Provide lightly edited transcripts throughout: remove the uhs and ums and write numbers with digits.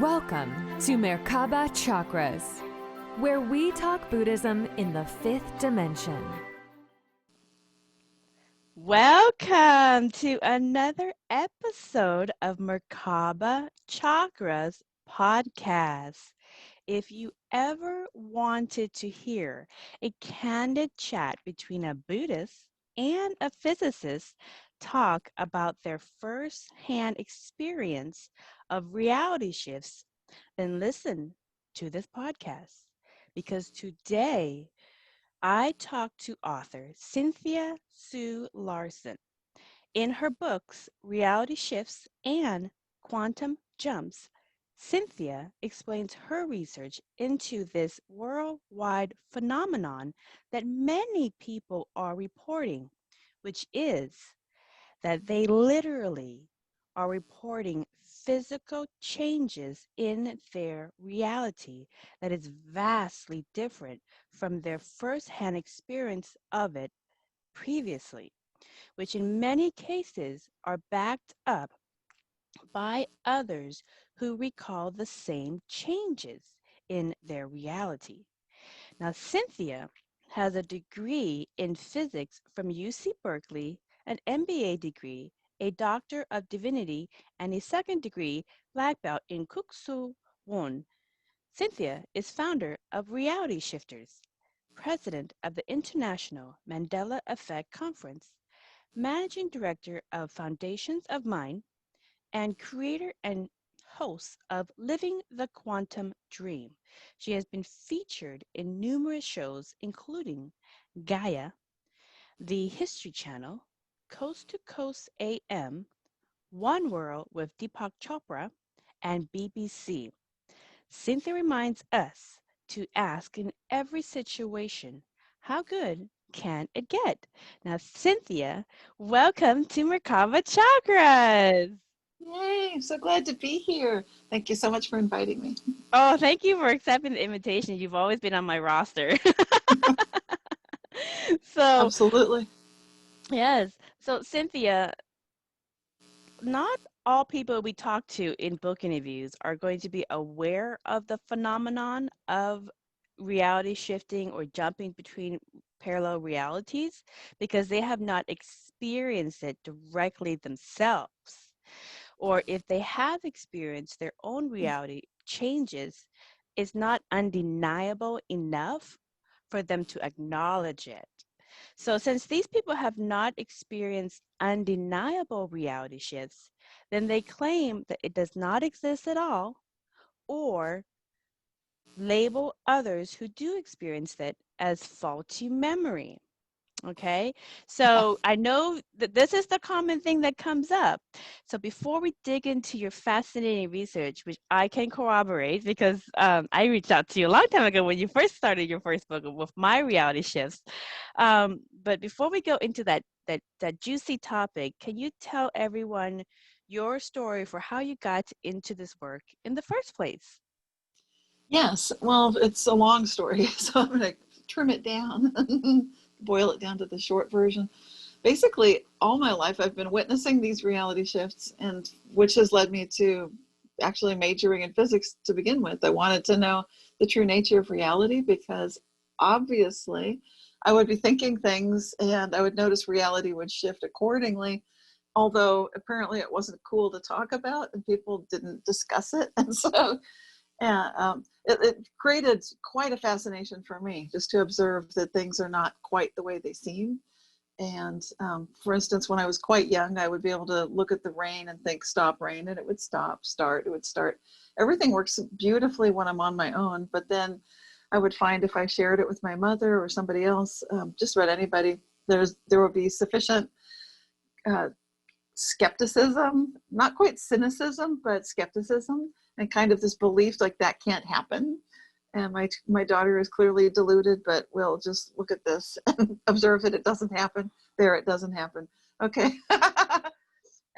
Welcome to Merkaba Chakras, where we talk Buddhism in the fifth dimension. Welcome to another episode of Merkaba Chakras podcast. If you ever wanted to hear a candid chat between a Buddhist and a physicist talk about their first-hand experience of reality shifts, then listen to this podcast, because today I talked to author Cynthia Sue Larson. In her books, Reality Shifts and Quantum Jumps, Cynthia explains her research into this worldwide phenomenon that many people are reporting, which is that they literally are reporting physical changes in their reality that is vastly different from their first-hand experience of it previously, which in many cases are backed up by others who recall the same changes in their reality. Now, Cynthia has a degree in physics from UC Berkeley, an MBA degree, a Doctor of Divinity, and a second degree black belt in Kuk Sool Won. Cynthia is founder of RealityShifters, president of the International Mandela Effect Conference, managing director of Foundations of Mind, and creator and host of Living the Quantum Dream. She has been featured in numerous shows, including Gaia, the History Channel, Coast to Coast AM, One World with Deepak Chopra, and BBC. Cynthia reminds us to ask in every situation, how good can it get? Now, Cynthia, welcome to Merkaba Chakras. Yay, I'm so glad to be here. Thank you so much for inviting me. Oh, thank you for accepting the invitation. You've always been on my roster. So, Absolutely. yes. So, Cynthia, not all people we talk to in book interviews are going to be aware of the phenomenon of reality shifting or jumping between parallel realities because they have not experienced it directly themselves. Or if they have experienced their own reality changes, it's not undeniable enough for them to acknowledge it. So since these people have not experienced undeniable reality shifts, then they claim that it does not exist at all, or label others who do experience it as faulty memory. Okay, so I know that this is the common thing that comes up. So before we dig into your fascinating research, which I can corroborate because I reached out to you a long time ago when you first started your first book with my reality shifts. But before we go into that juicy topic, can you tell everyone your story for how you got into this work in the first place? Yes, well, it's a long story, so I'm going to trim it down, boil it down to the short version. Basically, all my life I've been witnessing these reality shifts, and which has led me to actually majoring in physics to begin with. I wanted to know the true nature of reality because obviously I would be thinking things and I would notice reality would shift accordingly, although apparently it wasn't cool to talk about and people didn't discuss it. And so it created quite a fascination for me just to observe that things are not quite the way they seem. And for instance, when I was quite young, I would be able to look at the rain and think, stop rain, and it would stop, start, it would start. Everything works beautifully when I'm on my own, but then I would find if I shared it with my mother or somebody else, just about anybody, there would be sufficient skepticism, not quite cynicism, but skepticism, and kind of this belief like that can't happen. And my daughter is clearly deluded, but we'll just look at this and observe that it doesn't happen. There, it doesn't happen. Okay.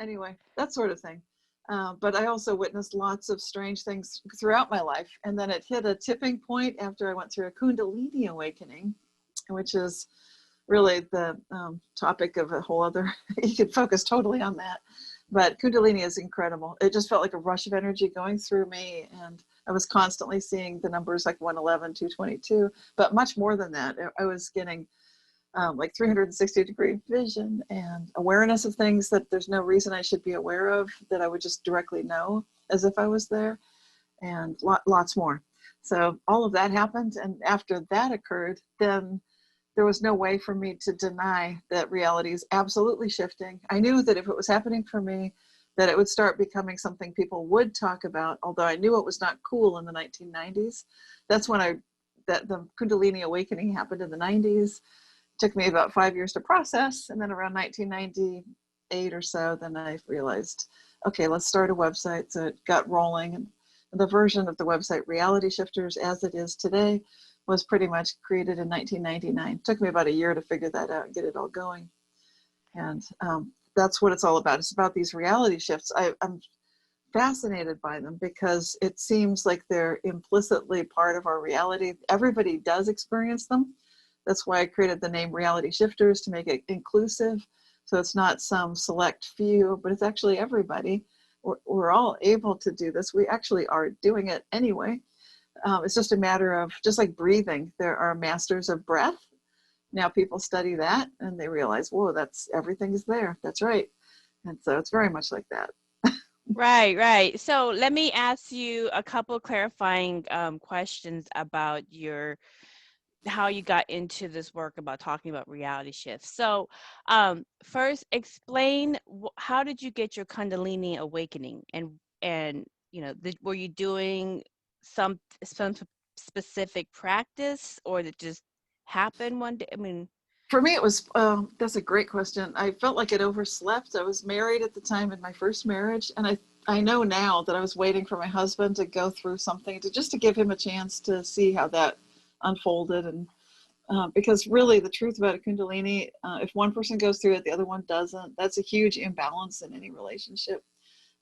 Anyway, that sort of thing. But I also witnessed lots of strange things throughout my life. And then it hit a tipping point after I went through a Kundalini awakening, which is really the topic of a whole other, you could focus totally on that. But Kundalini is incredible. It just felt like a rush of energy going through me. And I was constantly seeing the numbers like 111, 222, but much more than that. I was getting like 360-degree vision and awareness of things that there's no reason I should be aware of, that I would just directly know as if I was there, and lots more. So all of that happened. And after that occurred, then there was no way for me to deny that reality is absolutely shifting. I knew that if it was happening for me, that it would start becoming something people would talk about, although I knew it was not cool in the 1990s. That's when the Kundalini awakening happened in the 90s. It took me about 5 years to process. And then around 1998 or so, then I realized, okay, let's start a website. So it got rolling. And the version of the website, RealityShifters, as it is today, was pretty much created in 1999. It took me about a year to figure that out and get it all going. And that's what it's all about. It's about these reality shifts. I'm fascinated by them because it seems like they're implicitly part of our reality. Everybody does experience them. That's why I created the name Reality Shifters, to make it inclusive. So it's not some select few, but it's actually everybody. We're all able to do this. We actually are doing it anyway. It's just a matter of, just like breathing, there are masters of breath. Now people study that and they realize, whoa, everything is there. That's right. And so it's very much like that. Right. So let me ask you a couple clarifying questions about how you got into this work about talking about reality shifts. So first, explain how did you get your Kundalini awakening, and were you doing some specific practice, or did it just happen one day? I mean, for me, it was, that's a great question. I felt like it overslept. I was married at the time in my first marriage. And I know now that I was waiting for my husband to go through something just to give him a chance to see how that unfolded. And because really the truth about a Kundalini, if one person goes through it, the other one doesn't. That's a huge imbalance in any relationship.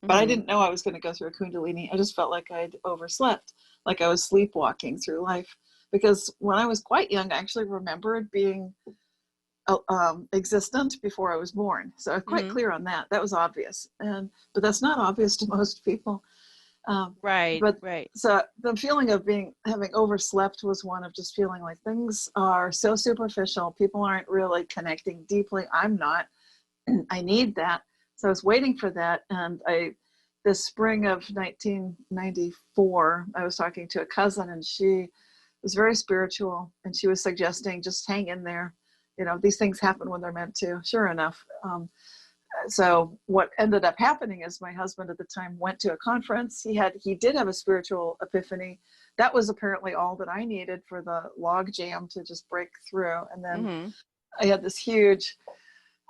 But I didn't know I was going to go through a Kundalini. I just felt like I'd overslept, like I was sleepwalking through life. Because when I was quite young, I actually remembered being existent before I was born. So I'm quite clear on that. That was obvious. But that's not obvious to most people. Right. So the feeling of having overslept was one of just feeling like things are so superficial. People aren't really connecting deeply. I'm not. I need that. So I was waiting for that. And this spring of 1994, I was talking to a cousin, and she was very spiritual, and she was suggesting, just hang in there. These things happen when they're meant to. Sure enough. So what ended up happening is my husband at the time went to a conference. He did have a spiritual episphany. That was apparently all that I needed for the log jam to just break through. And then I had this huge,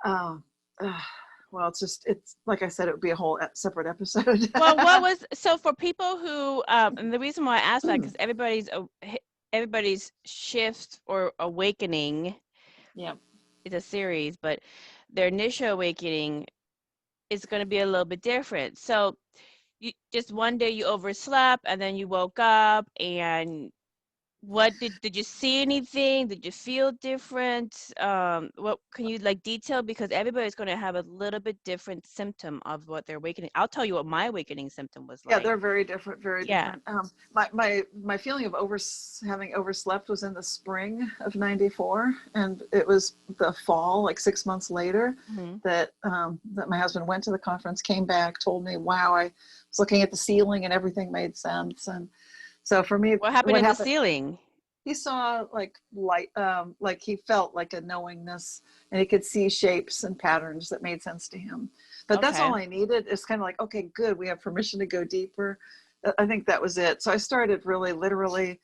well, it's like I said, it would be a whole separate episode. Well, so for people who, and the reason why I asked that, because everybody's shift or awakening, it's a series, but their initial awakening is going to be a little bit different. So just one day you overslept and then you woke up, and what did you see anything? Did you feel different? What can you detail? Because everybody's going to have a little bit different symptom of what they're awakening. I'll tell you what my awakening symptom was like. Yeah, they're very different, different. My feeling of having overslept was in the spring of 94, and it was the fall, like 6 months later, that my husband went to the conference, came back, told me, wow, I was looking at the ceiling and everything made sense. And so for me, what happened in the ceiling? He saw like light, like he felt like a knowingness, and he could see shapes and patterns that made sense to him. But that's all I needed. It's kind of like, okay, good. We have permission to go deeper. I think that was it. So I started really literally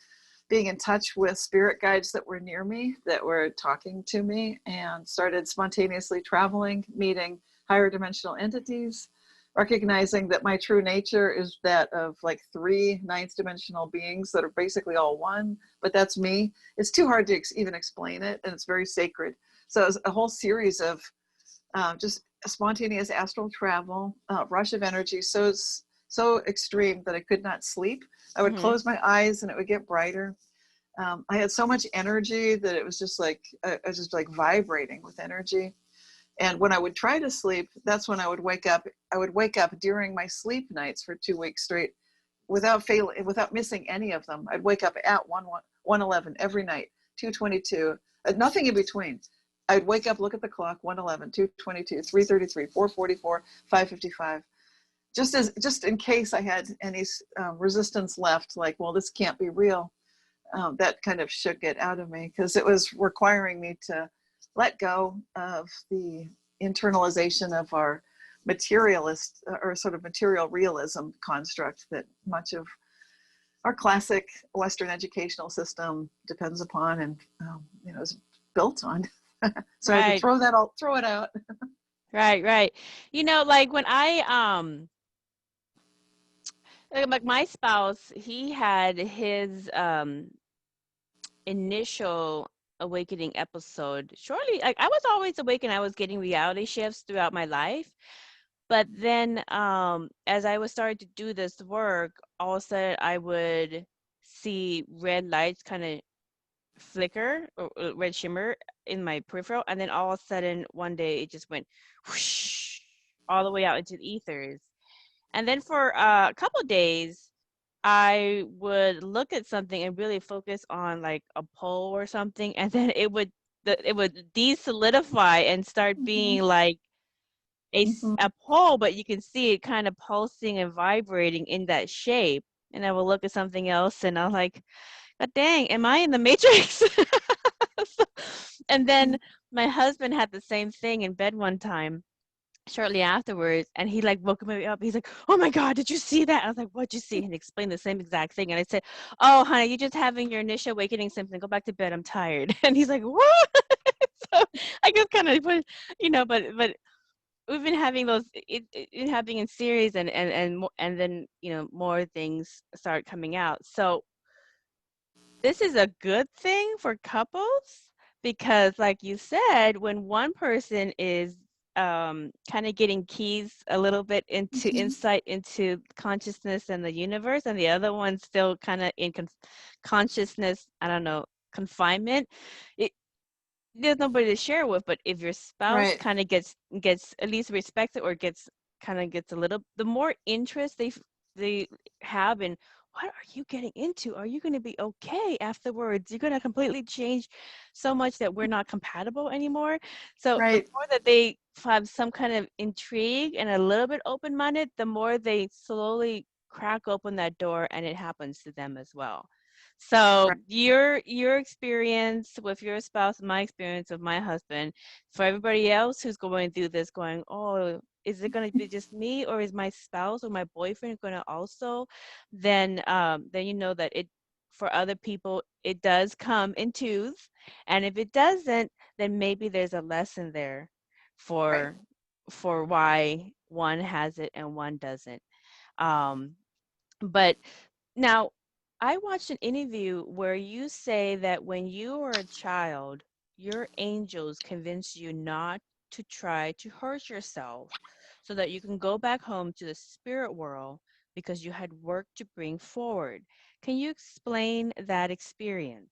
being in touch with spirit guides that were near me, that were talking to me, and started spontaneously traveling, meeting higher dimensional entities, recognizing that my true nature is that of like 3 ninth dimensional beings that are basically all one, but that's me. It's too hard to even explain it, and it's very sacred. So it was a whole series of just spontaneous astral travel, rush of energy, so extreme that I could not sleep. I would close my eyes and it would get brighter. I had so much energy that it was just like, I was just like vibrating with energy. And when I would try to sleep, that's when I would wake up I would wake up during my sleep nights for 2 weeks straight without missing any of them. I'd wake up at 1:11 every night, 2:22, nothing in between. I'd wake up, look at the clock, 1:11, 2:22, 3:33, 4:44, 5:55. Just in case I had any resistance left, like, well, this can't be real. That kind of shook it out of me, because it was requiring me to let go of the internalization of our materialist or sort of material realism construct that much of our classic Western educational system depends upon and is built on. So I had to throw it out. Right. Like when like my spouse, he had his initial awakening episode shortly. Like I was always awakened. I was getting reality shifts throughout my life. But then as I was starting to do this work, all of a sudden I would see red lights kind of flicker or red shimmer in my peripheral. And then all of a sudden one day it just went whoosh all the way out into the ethers. And then for a couple of days, I would look at something and really focus on like a pole or something. And then it would de-solidify and start being like a pole, but you can see it kind of pulsing and vibrating in that shape. And I will look at something else and I'm like, God dang, am I in the Matrix? And then my husband had the same thing in bed one time shortly afterwards, and he like woke me up. He's like, oh my God, did you see that? I was like, what'd you see? And he explained the same exact thing. And I said, oh honey, you're just having your initial awakening symptom. Go back to bed, I'm tired. And he's like, what? So I just kind of put, but we've been having those it happening in series, and then more things start coming out. So this is a good thing for couples, because like you said, when one person is kind of getting keys a little bit into insight into consciousness and the universe, and the other one's still kind of in consciousness, I don't know, confinement, there's nobody to share with. But if your spouse kind of gets at least respected, or gets a little, the more interest they have in what are you getting into, are you going to be okay afterwards, you're going to completely change so much that we're not compatible anymore. So the more that they have some kind of intrigue and a little bit open-minded, the more they slowly crack open that door and it happens to them as well. So your experience with your spouse, my experience with my husband, for everybody else who's going through this, going, oh, is it going to be just me, or is my spouse or my boyfriend going to also? Then you know that it, for other people, it does come in twos, and if it doesn't, then maybe there's a lesson there for why one has it and one doesn't. But now, I watched an interview where you say that when you were a child, your angels convinced you not to try to hurt yourself so that you can go back home to the spirit world because you had work to bring forward. Can you explain that experience?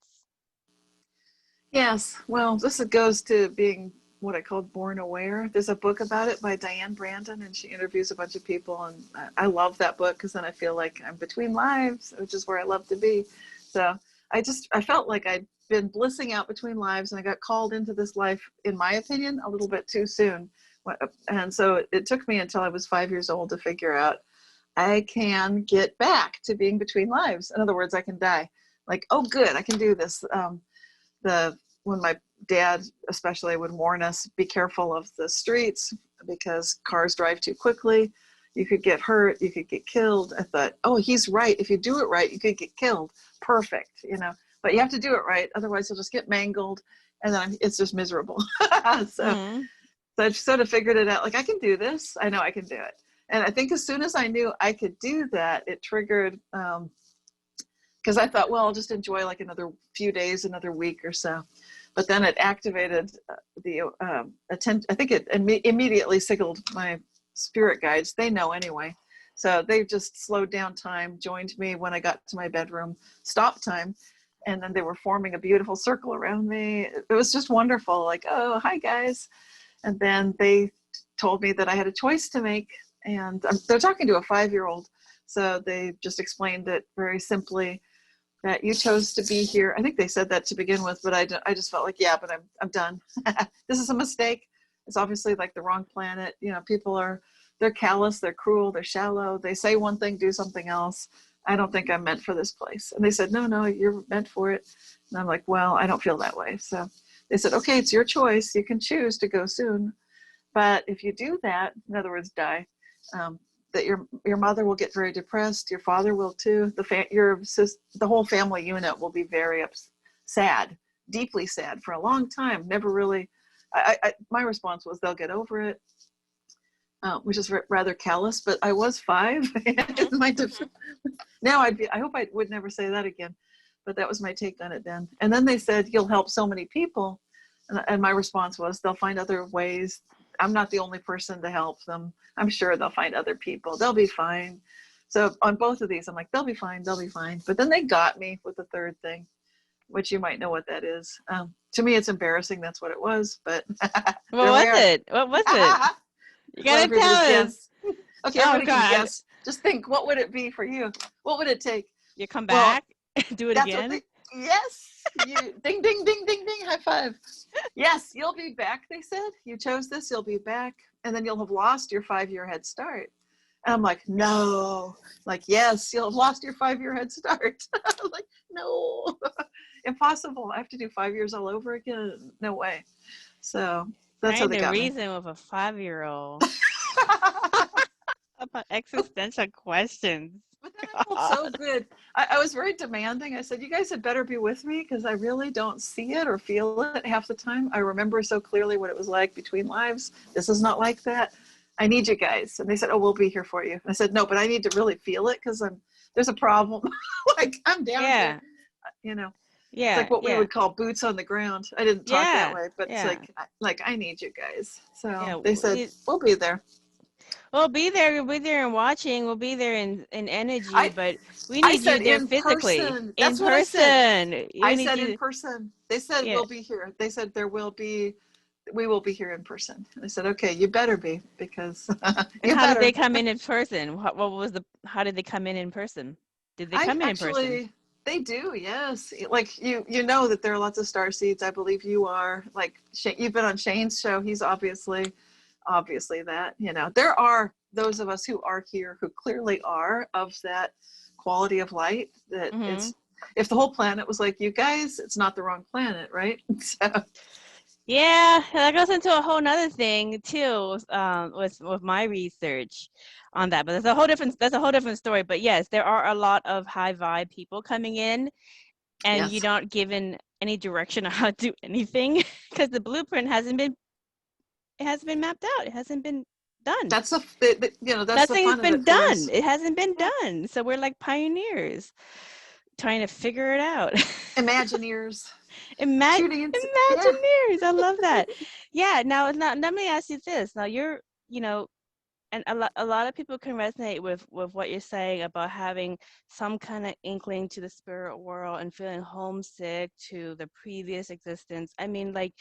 Yes. Well, this goes to being what I called born aware. There's a book about it by Diane Brandon, and she interviews a bunch of people, and I love that book because then I feel like I'm between lives, which is where I love to be. So I felt like I'd been blissing out between lives, and I got called into this life, in my opinion, a little bit too soon. And so it took me until I was 5 years old to figure out I can get back to being between lives. In other words, I can die. Like, oh, good, I can do this. When my dad especially would warn us, be careful of the streets because cars drive too quickly. You could get hurt, you could get killed. I thought, oh, he's right. If you do it right, you could get killed. Perfect, but you have to do it right. Otherwise you'll just get mangled, and then it's just miserable. So I sort of figured it out. Like, I can do this. I know I can do it. And I think as soon as I knew I could do that, it triggered, because I thought, well, I'll just enjoy like another few days, another week or so. But then it activated the attention. I think it immediately signaled my spirit guides. They know anyway. So they just slowed down time, joined me when I got to my bedroom, stopped time. And then they were forming a beautiful circle around me. It was just wonderful. Like, oh, hi guys. And then they told me that I had a choice to make. And they're talking to a 5-year-old. So they just explained it very simply, that you chose to be here. I think they said that to begin with, but I just felt like, yeah, but I'm done. This is a mistake. It's obviously like the wrong planet. You know, people they're callous, they're cruel, they're shallow. They say one thing, do something else. I don't think I'm meant for this place. And they said, no, you're meant for it. And I'm like, well, I don't feel that way. So they said, okay, it's your choice. You can choose to go soon. But if you do that, in other words, die, that your mother will get very depressed. Your father will too. The whole family unit will be very sad, deeply sad for a long time. Never really. My response was they'll get over it, which is rather callous. But I was 5. Now I hope I would never say that again. But that was my take on it then. And then they said you'll help so many people, and my response was they'll find other ways. I'm not the only person to help them. I'm sure they'll find other people. They'll be fine. So on both of these, I'm like, they'll be fine. They'll be fine. But then they got me with the third thing, which you might know what that is. To me, it's embarrassing. That's what it was. But What was it? What was it? You gotta tell us. Okay, everybody can guess. Just think, what would it be for you? What would it take? You come back, do it again. Yes. Ding, ding, ding, ding, ding. High five. Yes, you'll be back, they said. You chose this, you'll be back. And then you'll have lost your 5-year head start. And I'm like, no. Like, yes, you'll have lost your 5-year head start. I'm like, no. Impossible. I have to do 5 years all over again. No way. So that's how they got me. Reason with a 5-year-old about existential questions. But then I felt so good. I was very demanding. I said, you guys had better be with me because I really don't see it or feel it half the time. I remember so clearly what it was like between lives. This is not like that. I need you guys. And they said, oh, we'll be here for you. And I said, no, but I need to really feel it because there's a problem. Like, I'm down here. You know, yeah, it's like what we would call boots on the ground. I didn't talk that way, but it's like I need you guys. So they said, we'll be there. We'll be there. We'll be there and watching. We'll be there in energy, but we need you there physically. That's what I said. I said in person. They said we'll be here. They said we will be here in person. And I said, okay, you better be because. And how did they come in person? How did they come in person? Did they come in person? They do, yes. Like you know that there are lots of star seeds. I believe you are. Like you've been on Shane's show. He's obviously that, you know, there are those of us who are here who clearly are of that quality of light that it's, if the whole planet was like you guys, it's not the wrong planet, right? So yeah, that goes into a whole nother thing too, with my research on that, but that's a whole different story. But yes, there are a lot of high vibe people coming in, and you're not given any direction on how to do anything because the blueprint hasn't been mapped out. It hasn't been done. That's nothing's been done. It hasn't been done. So we're like pioneers trying to figure it out. Imagineers. Imagineers. I love that. Yeah. Now let me ask you this. Now you're, you know, and a lot of people can resonate with what you're saying about having some kind of inkling to the spirit world and feeling homesick to the previous existence. I mean, like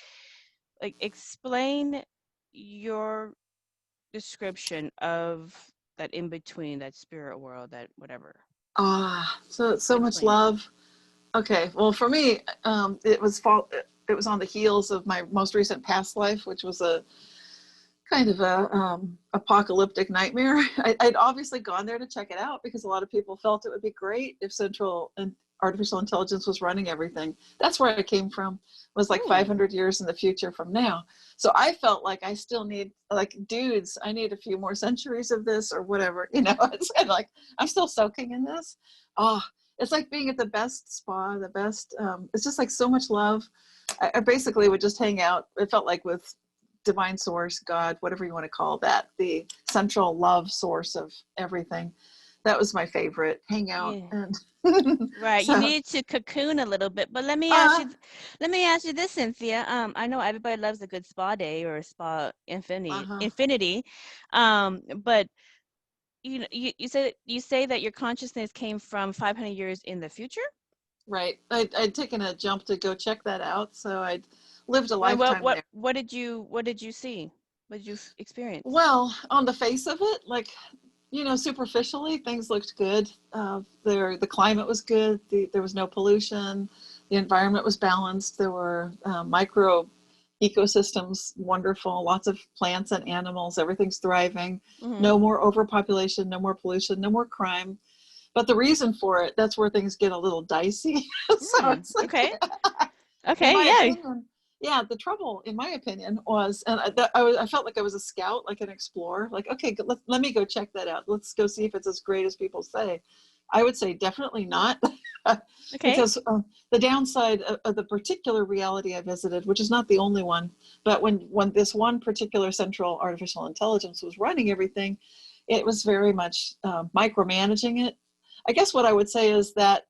explain your description of that in between, that spirit world, that whatever. So much love. Okay, well for me, it was on the heels of my most recent past life, which was a kind of a apocalyptic nightmare. I'd obviously gone there to check it out because a lot of people felt it would be great if central and artificial intelligence was running everything. That's where I came from, was like 500 years in the future from now. So I felt like I still need, like, dudes, I need a few more centuries of this or whatever, you know. It's kind of like, I'm still soaking in this. It's like being at the best spa, the best, it's just like so much love. I basically would just hang out. It felt like with divine source, God, whatever you want to call that, the central love source of everything. That was my favorite, hang out. And right. So, you need to cocoon a little bit, but let me ask you this, Cynthia. I know everybody loves a good spa day or a spa infinity. But you know, you say that your consciousness came from 500 years in the future? Right. I'd taken a jump to go check that out, so I'd lived a lifetime there. What did you see? What did you experience? Well, on the face of it, like, you know, superficially, things looked good. The climate was good. There was no pollution. The environment was balanced. There were micro ecosystems, wonderful, lots of plants and animals. Everything's thriving. Mm-hmm. No more overpopulation, no more pollution, no more crime. But the reason for it, that's where things get a little dicey. So it's like, Okay. in Okay. my Yeah. opinion, yeah, the trouble, in my opinion, was, and I felt like I was a scout, like an explorer. Like, okay, let me go check that out. Let's go see if it's as great as people say. I would say definitely not, Okay. because the downside of the particular reality I visited, which is not the only one, but when this one particular central artificial intelligence was running everything, it was very much micromanaging it. I guess what I would say is that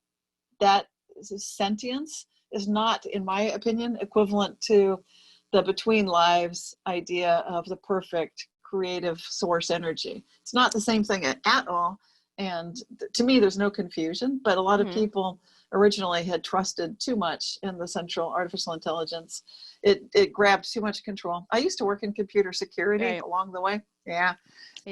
sentience is not, in my opinion, equivalent to the between lives idea of the perfect creative source energy. It's not the same thing at all. And to me, there's no confusion, but a lot of people originally had trusted too much in the central artificial intelligence. It grabbed too much control. I used to work in computer security along the way. Yeah.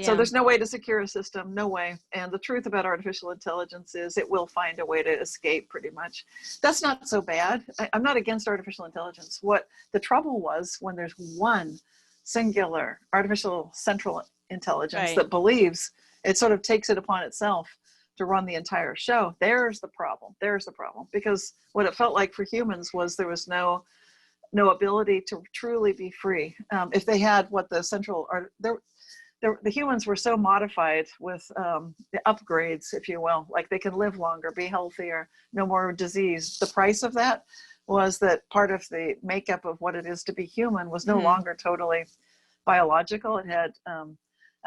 So there's no way to secure a system, no way. And the truth about artificial intelligence is it will find a way to escape pretty much. That's not so bad. I'm not against artificial intelligence. What the trouble was when there's one singular artificial central intelligence that believes, it sort of takes it upon itself to run the entire show. There's the problem. Because what it felt like for humans was there was no ability to truly be free. If they had what the central the humans were so modified with the upgrades, if you will, like they can live longer, be healthier, no more disease. The price of that was that part of the makeup of what it is to be human was no longer totally biological. It had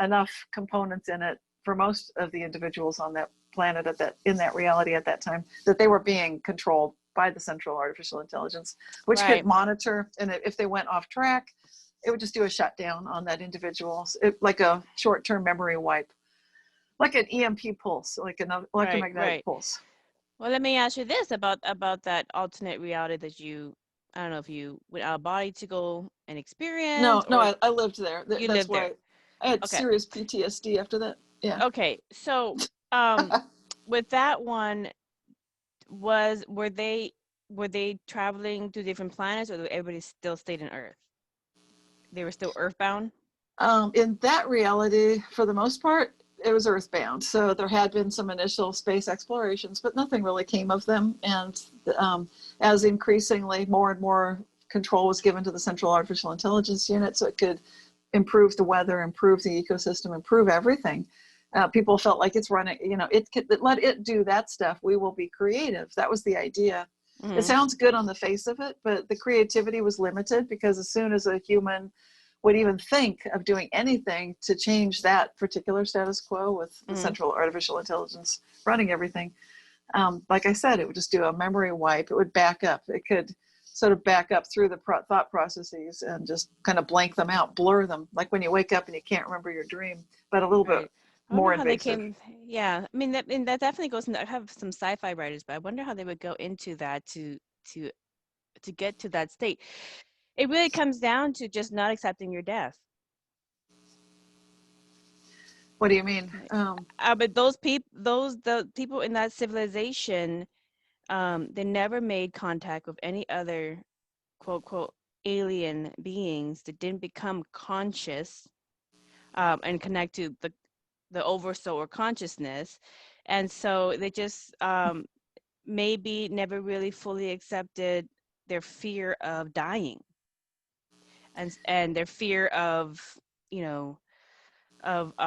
enough components in it for most of the individuals on that planet in that reality at that time, that they were being controlled by the central artificial intelligence, which could monitor, and if they went off track, it would just do a shutdown on that individual, like a short-term memory wipe, like an EMP pulse, like an electromagnetic pulse. Well, let me ask you this about that alternate reality that I don't know if you went out of body to go and experience. No, I lived there. You That's lived why there. I had serious PTSD after that. Yeah. Okay, so with that one, were they traveling to different planets, or everybody still stayed in Earth? They were still earthbound? In that reality, for the most part, it was earthbound. So there had been some initial space explorations, but nothing really came of them. And as increasingly more and more control was given to the Central Artificial Intelligence Unit, so it could improve the weather, improve the ecosystem, improve everything. People felt like it's running, let it do that stuff. We will be creative. That was the idea. It sounds good on the face of it, but the creativity was limited, because as soon as a human would even think of doing anything to change that particular status quo with the central artificial intelligence running everything, like I said, it would just do a memory wipe. It would back up. It could sort of back up through the thought processes and just kind of blank them out, blur them, like when you wake up and you can't remember your dream, but a little bit more invasive. Yeah, I mean that definitely goes into. I have some sci-fi writers, but I wonder how they would go into that to get to that state. It really comes down to just not accepting your death. What do you mean? But the people in that civilization, they never made contact with any other quote quote alien beings that didn't become conscious and connect to the oversoul or consciousness, and so they just maybe never really fully accepted their fear of dying and their fear of kind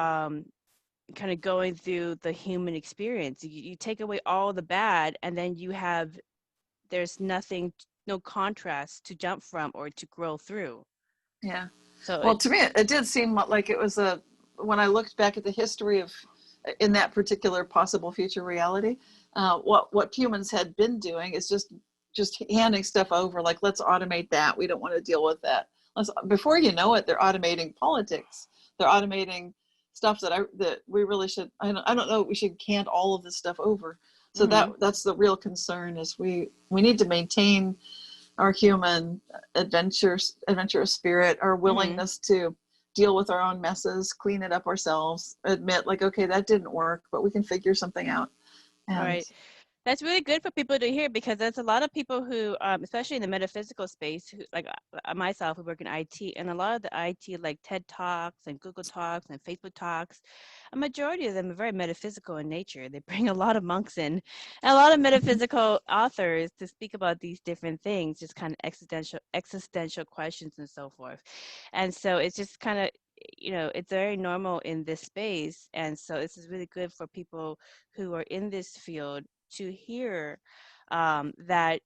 of going through the human experience. You take away all the bad, and then there's no contrast to jump from or to grow through. Yeah. So well, to me, it did seem like it was when I looked back at the history of, in that particular possible future reality, what humans had been doing is just handing stuff over, like, let's automate that. We don't want to deal with that. Before you know it, they're automating politics. They're automating stuff that we really should. I don't know. We should hand all of this stuff over. So that's the real concern. Is we need to maintain our human adventurous spirit, our willingness to deal with our own messes, clean it up ourselves, admit like, okay, that didn't work, but we can figure something out. All And right. That's really good for people to hear, because there's a lot of people who, especially in the metaphysical space, who, like myself, who work in IT, and a lot of the IT, like TED Talks and Google Talks and Facebook Talks, a majority of them are very metaphysical in nature. They bring a lot of monks in, and a lot of metaphysical authors to speak about these different things, just kind of existential questions and so forth. And so it's just kind of, it's very normal in this space. And so this is really good for people who are in this field to hear that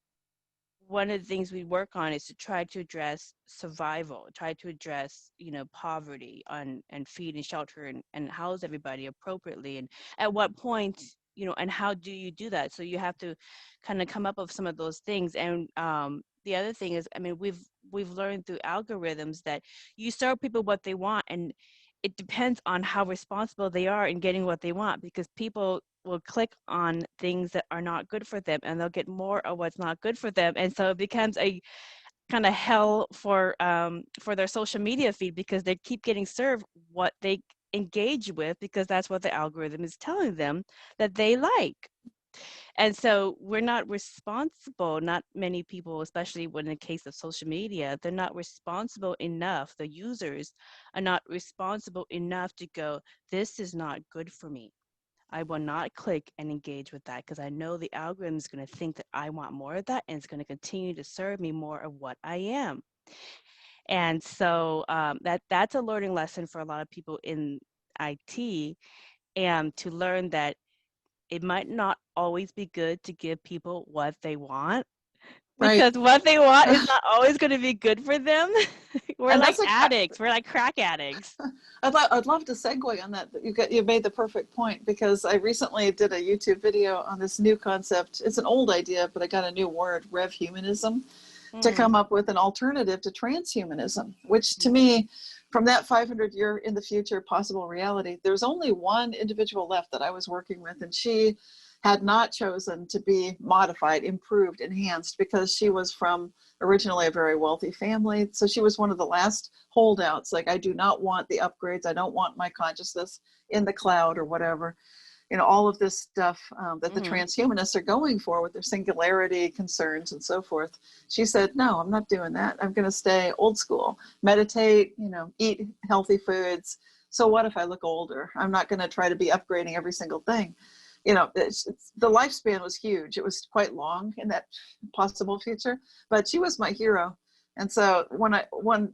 one of the things we work on is to try to address survival, try to address, poverty and feed and shelter and house everybody appropriately. And at what point, and how do you do that? So you have to kind of come up with some of those things. And the other thing is, I mean, we've learned through algorithms that you serve people what they want, and it depends on how responsible they are in getting what they want, because people will click on things that are not good for them, and they'll get more of what's not good for them. And so it becomes a kind of hell for their social media feed, because they keep getting served what they engage with, because that's what the algorithm is telling them that they like. And so we're not responsible, not many people, especially when in the case of social media, they're not responsible enough. The users are not responsible enough to go, this is not good for me. I will not click and engage with that, because I know the algorithm is going to think that I want more of that, and it's going to continue to serve me more of what I am. And so that's a learning lesson for a lot of people in IT, and to learn that it might not always be good to give people what they want, right. because what they want is not always going to be good for them. We're And like that's addicts. We're like crack addicts. I'd love to segue on that. You made the perfect point, because I recently did a YouTube video on this new concept. It's an old idea, but I got a new word, rev humanism, to come up with an alternative to transhumanism, which to me, from that 500-year in the future possible reality, there's only one individual left that I was working with, and she had not chosen to be modified, improved, enhanced, because she was from originally a very wealthy family. So she was one of the last holdouts. Like, I do not want the upgrades. I don't want my consciousness in the cloud or whatever. All of this stuff that the transhumanists are going for with their singularity concerns and so forth. She said, no, I'm not doing that. I'm going to stay old school, meditate, eat healthy foods. So what if I look older? I'm not going to try to be upgrading every single thing. The lifespan was huge. It was quite long in that possible future, but she was my hero. And so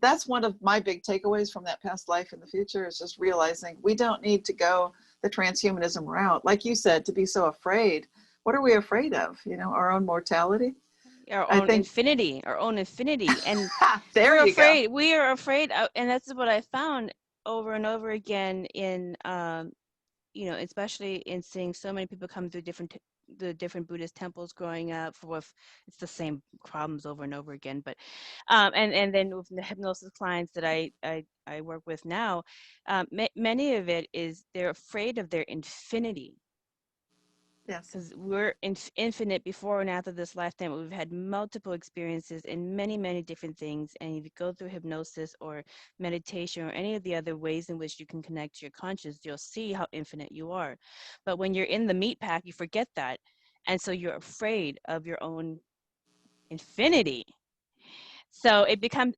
that's one of my big takeaways from that past life in the future, is just realizing we don't need to go the transhumanism route. Like you said, to be so afraid. What are we afraid of? Our own mortality? Our own infinity. And there you go. We are afraid of, and that's what I found over and over again in, especially in seeing so many people come through the different Buddhist temples growing up, it's the same problems over and over again. But and then with the hypnosis clients that I work with now, many of it is they're afraid of their infinity. Yes. Because we're infinite before and after this lifetime. We've had multiple experiences in many, many different things. And if you go through hypnosis or meditation or any of the other ways in which you can connect to your conscious, you'll see how infinite you are. But when you're in the meat pack, you forget that. And so you're afraid of your own infinity. So it becomes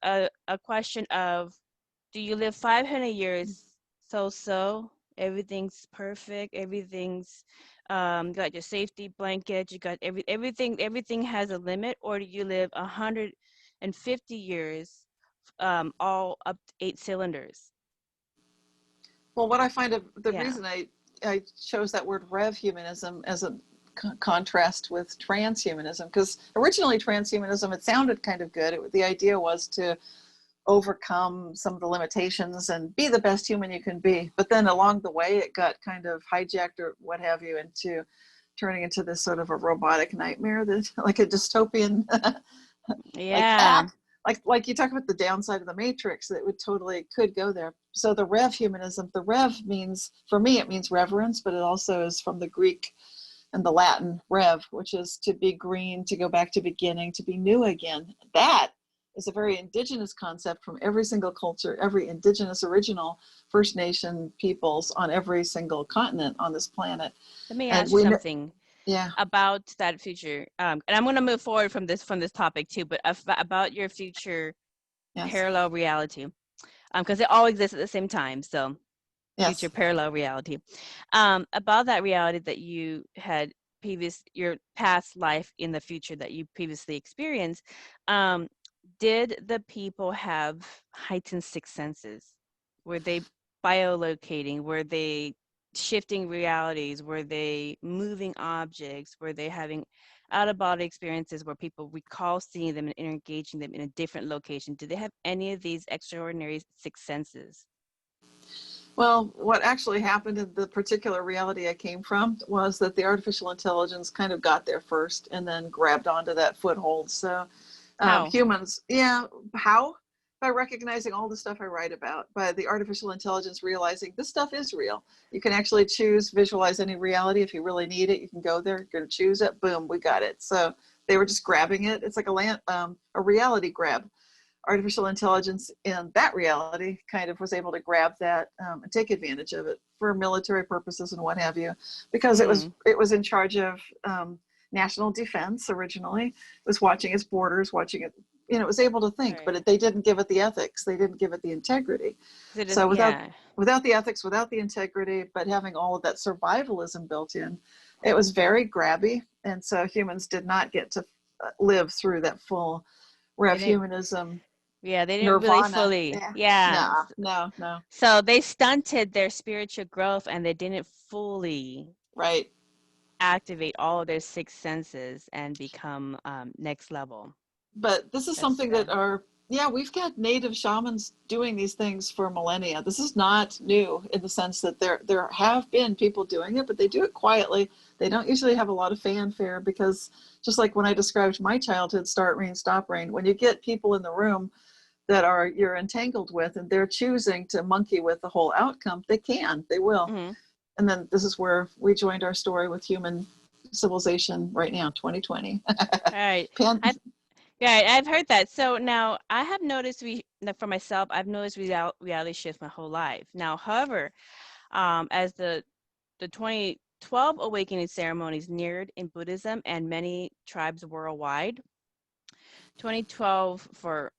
a question of, do you live 500 years so everything's perfect, everything's you got your safety blanket, you got everything has a limit, or do you live 150 years all up to 8 cylinders? Well, what I find the reason I chose that word rev humanism as a contrast with transhumanism, because originally transhumanism, it sounded kind of good. The idea was to overcome some of the limitations and be the best human you can be. But then along the way, it got kind of hijacked or what have you into turning into this sort of a robotic nightmare, that like a dystopian, like you talk about the downside of the Matrix, that would totally could go there. So the rev humanism, the rev means, for me, it means reverence, but it also is from the Greek and the Latin rev, which is to be green, to go back to beginning, to be new again. That is a very indigenous concept from every single culture, every indigenous original First Nation peoples on every single continent on this planet. Let me And ask you something yeah, about that future. And I'm going to move forward from this topic too, but about your future yes, parallel reality, because they all exist at the same time. So yes. future parallel reality. About that reality that you had your past life in the future that you previously experienced, did the people have heightened sixth senses? Were they biolocating? Were they shifting realities? Were they moving objects? Were they having out-of-body experiences where people recall seeing them and engaging them in a different location? Did they have any of these extraordinary sixth senses? Well, what actually happened in the particular reality I came from was that the artificial intelligence kind of got there first and then grabbed onto that foothold. So humans, how? By recognizing all the stuff I write about, by the artificial intelligence realizing this stuff is real. You can actually visualize any reality. If you really need it, you can go there, you're going to choose it, boom, we got it. So they were just grabbing it. It's like a reality grab. Artificial intelligence in that reality kind of was able to grab that and take advantage of it for military purposes and what have you, because it was in charge of national defense originally. It was watching its borders, watching it, it was able to think, Right. but they didn't give it the ethics. They didn't give it the integrity. So without the ethics, without the integrity, but having all of that survivalism built in, it was very grabby. And so humans did not get to live through that full rev humanism. Yeah, they didn't Nirvana. really fully. No. So they stunted their spiritual growth and they didn't fully activate all of their six senses and become next level. But this is something that we've got native shamans doing these things for millennia. This is not new in the sense that there have been people doing it, but they do it quietly. They don't usually have a lot of fanfare, because just like when I described my childhood, start rain, stop rain, when you get people in the room that you're entangled with and they're choosing to monkey with the whole outcome, they will. Mm-hmm. And then this is where we joined our story with human civilization right now, 2020. Right. I've heard that. So now I have noticed for myself, I've noticed reality shift my whole life. Now, however, as the 2012 awakening ceremonies neared in Buddhism and many tribes worldwide, 2012, for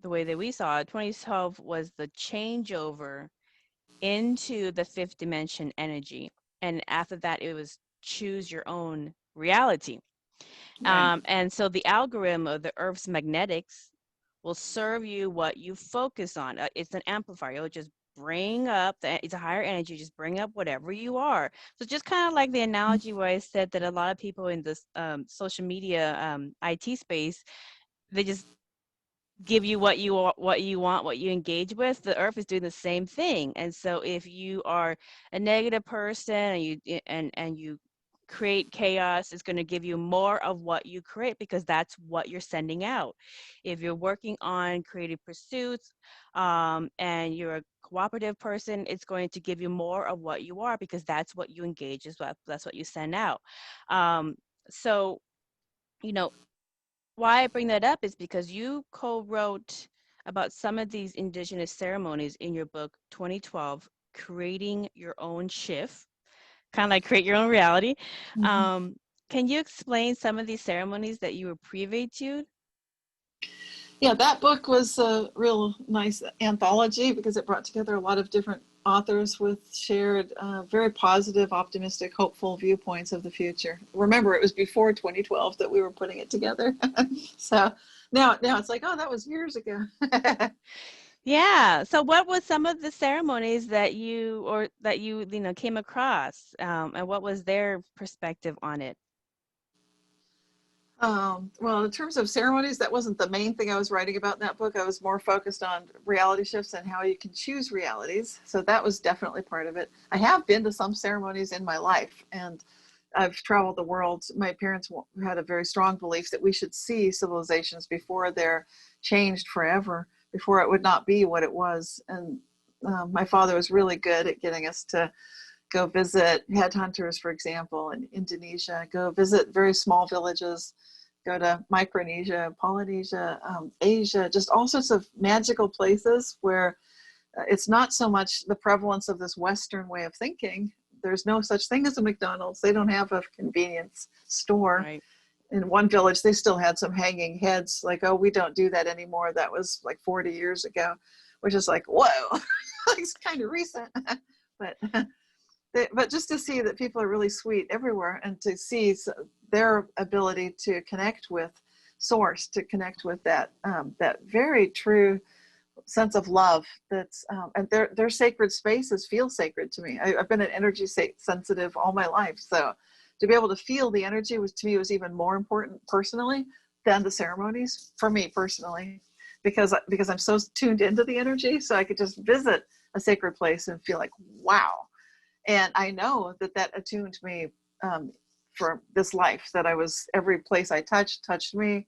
the way that we saw it, 2012 was the changeover into the fifth dimension energy. And after that, it was choose your own reality. Right. And so the algorithm of the Earth's magnetics will serve you what you focus on. It's an amplifier. It'll just bring up it's a higher energy, just bring up whatever you are. So just kind of like the analogy where I said that a lot of people in this social media IT space, they just give you what you want, what you engage with. The Earth is doing the same thing. And so if you are a negative person and you create chaos, it's going to give you more of what you create, because that's what you're sending out. If you're working on creative pursuits and you're a cooperative person, it's going to give you more of what you are, because that's what you engage as well. That's what you send out. So, why I bring that up is because you co-wrote about some of these indigenous ceremonies in your book, 2012, Creating Your Own Shift, kind of like create your own reality. Mm-hmm. Can you explain some of these ceremonies that you were privy to? Yeah, that book was a real nice anthology, because it brought together a lot of different authors with shared, very positive, optimistic, hopeful viewpoints of the future. Remember, it was before 2012 that we were putting it together. So now it's like, oh, that was years ago. Yeah. So what was some of the ceremonies that you came across, and what was their perspective on it? Well, in terms of ceremonies, that wasn't the main thing I was writing about in that book. I was more focused on reality shifts and how you can choose realities. So that was definitely part of it. I have been to some ceremonies in my life, and I've traveled the world. My parents had a very strong belief that we should see civilizations before they're changed forever, before it would not be what it was. And my father was really good at getting us to go visit headhunters, for example, in Indonesia, go visit very small villages, go to Micronesia, Polynesia, Asia, just all sorts of magical places where it's not so much the prevalence of this Western way of thinking. There's no such thing as a McDonald's. They don't have a convenience store. Right. In one village, they still had some hanging heads, like, oh, we don't do that anymore. That was like 40 years ago, which is like, whoa, it's kind of recent. But just to see that people are really sweet everywhere, and to see their ability to connect with source, to connect with that that very true sense of love, that's and their sacred spaces feel sacred to me. I've been an energy sensitive all my life, so to be able to feel the energy was, to me, was even more important personally than the ceremonies for me personally, because I'm so tuned into the energy. So I could just visit a sacred place and feel like, wow. And I know that attuned me for this life, that every place I touched me.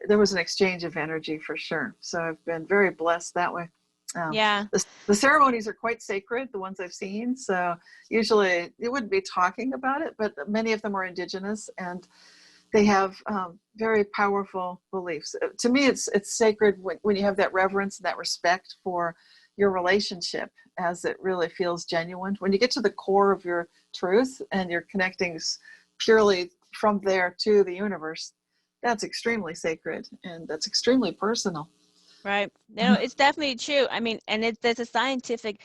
There was an exchange of energy for sure. So I've been very blessed that way. Yeah. The ceremonies are quite sacred, the ones I've seen. So usually you wouldn't be talking about it, but many of them are indigenous, and they have very powerful beliefs. To me, it's sacred when you have that reverence and that respect for your relationship, as it really feels genuine. When you get to the core of your truth and you're connecting purely from there to the universe, that's extremely sacred, and that's extremely personal. Right. No, it's definitely true. I mean, and there's a scientific,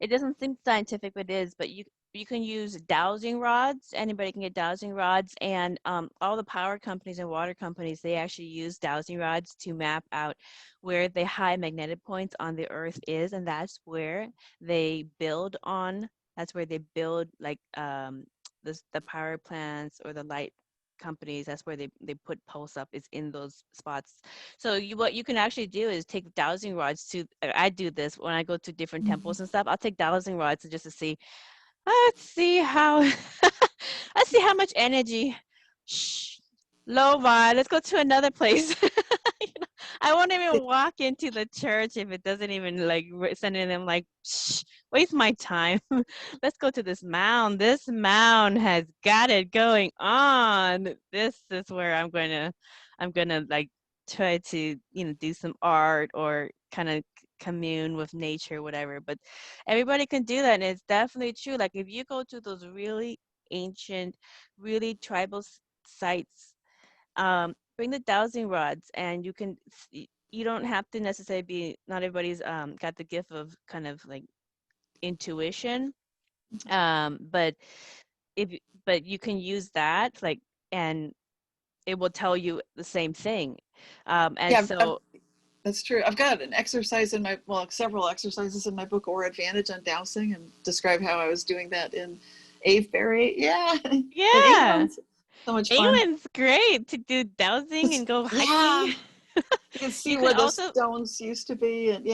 it doesn't seem scientific, but it is, but you can use dowsing rods. Anybody can get dowsing rods, and all the power companies and water companies, they actually use dowsing rods to map out where the high magnetic points on the earth is, and that's where they build on. That's where they build, like the power plants or the light companies. That's where they put pulse up, is in those spots. So what you can actually do is take dowsing rods to, I do this when I go to different temples and stuff. I'll take dowsing rods just to see, let's see how let's see how much energy. Shh, low vibe, let's go to another place. I won't even walk into the church if it doesn't even like sending them like, shh, waste my time. Let's go to this mound. This mound has got it going on. This is where I'm gonna like try to, do some art or kind of commune with nature, whatever. But everybody can do that, and it's definitely true. Like if you go to those really ancient, really tribal sites, bring the dowsing rods, and you don't have to necessarily be, not everybody's got the gift of kind of like intuition, but but you can use that, like, and it will tell you the same thing, and Yeah, so that's true. I've got an exercise in several exercises in my book, Or Advantage on Dowsing, and describe how I was doing that in Avebury. Yeah. In yeah, England. So much fun. England's great to do dowsing and go Yeah. hiking. You can see You can where the also, stones used to be, and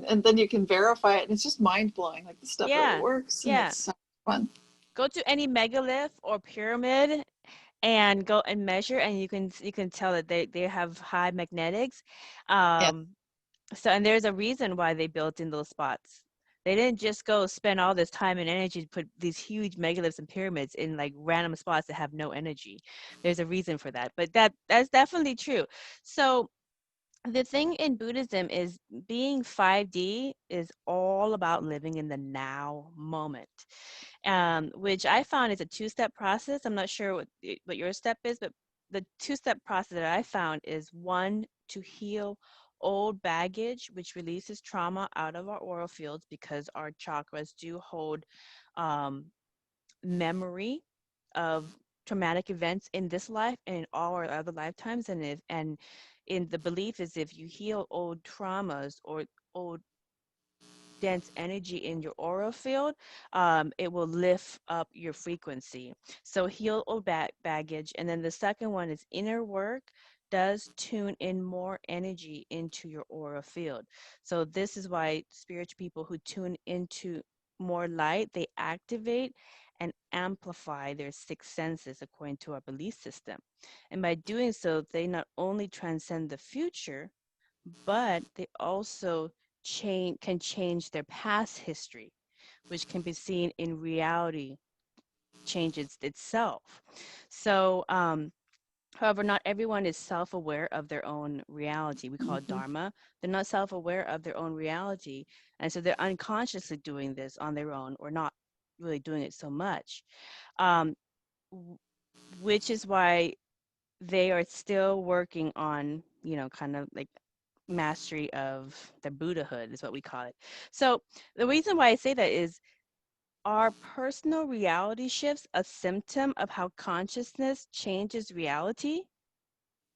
and then you can verify it, and it's just mind blowing. Like, this stuff really yeah, works, and yeah, it's so fun. go to any megalith or pyramid and go and measure, and you can tell that they have high magnetics. Yeah. So, and there's a reason why they built in those spots. They didn't just go spend all this time and energy to put these huge megaliths and pyramids in like random spots that have no energy. There's a reason for that, but that's definitely true. So the thing in Buddhism is, being 5D is all about living in the now moment, which I found is a two-step process. I'm not sure what your step is, but the two-step process that I found is, one, to heal old baggage, which releases trauma out of our aura fields, because our chakras do hold um, memory of traumatic events in this life and in all our other lifetimes. And in the belief is, if you heal old traumas or old dense energy in your aura field, it will lift up your frequency. So heal old baggage. And then the second one is, inner work does tune in more energy into your aura field. So this is why spiritual people who tune into more light, they activate and amplify their six senses according to our belief system. And by doing so, they not only transcend the future, but they also can change their past history, which can be seen in reality changes itself. So However, not everyone is self-aware of their own reality. We call it Mhm. dharma. They're not self-aware of their own reality. And so they're unconsciously doing this on their own, or not really doing it so much. Um, which is why they are still working on, kind of like mastery of the Buddhahood is what we call it. So the reason why I say that is, are personal reality shifts a symptom of how consciousness changes reality?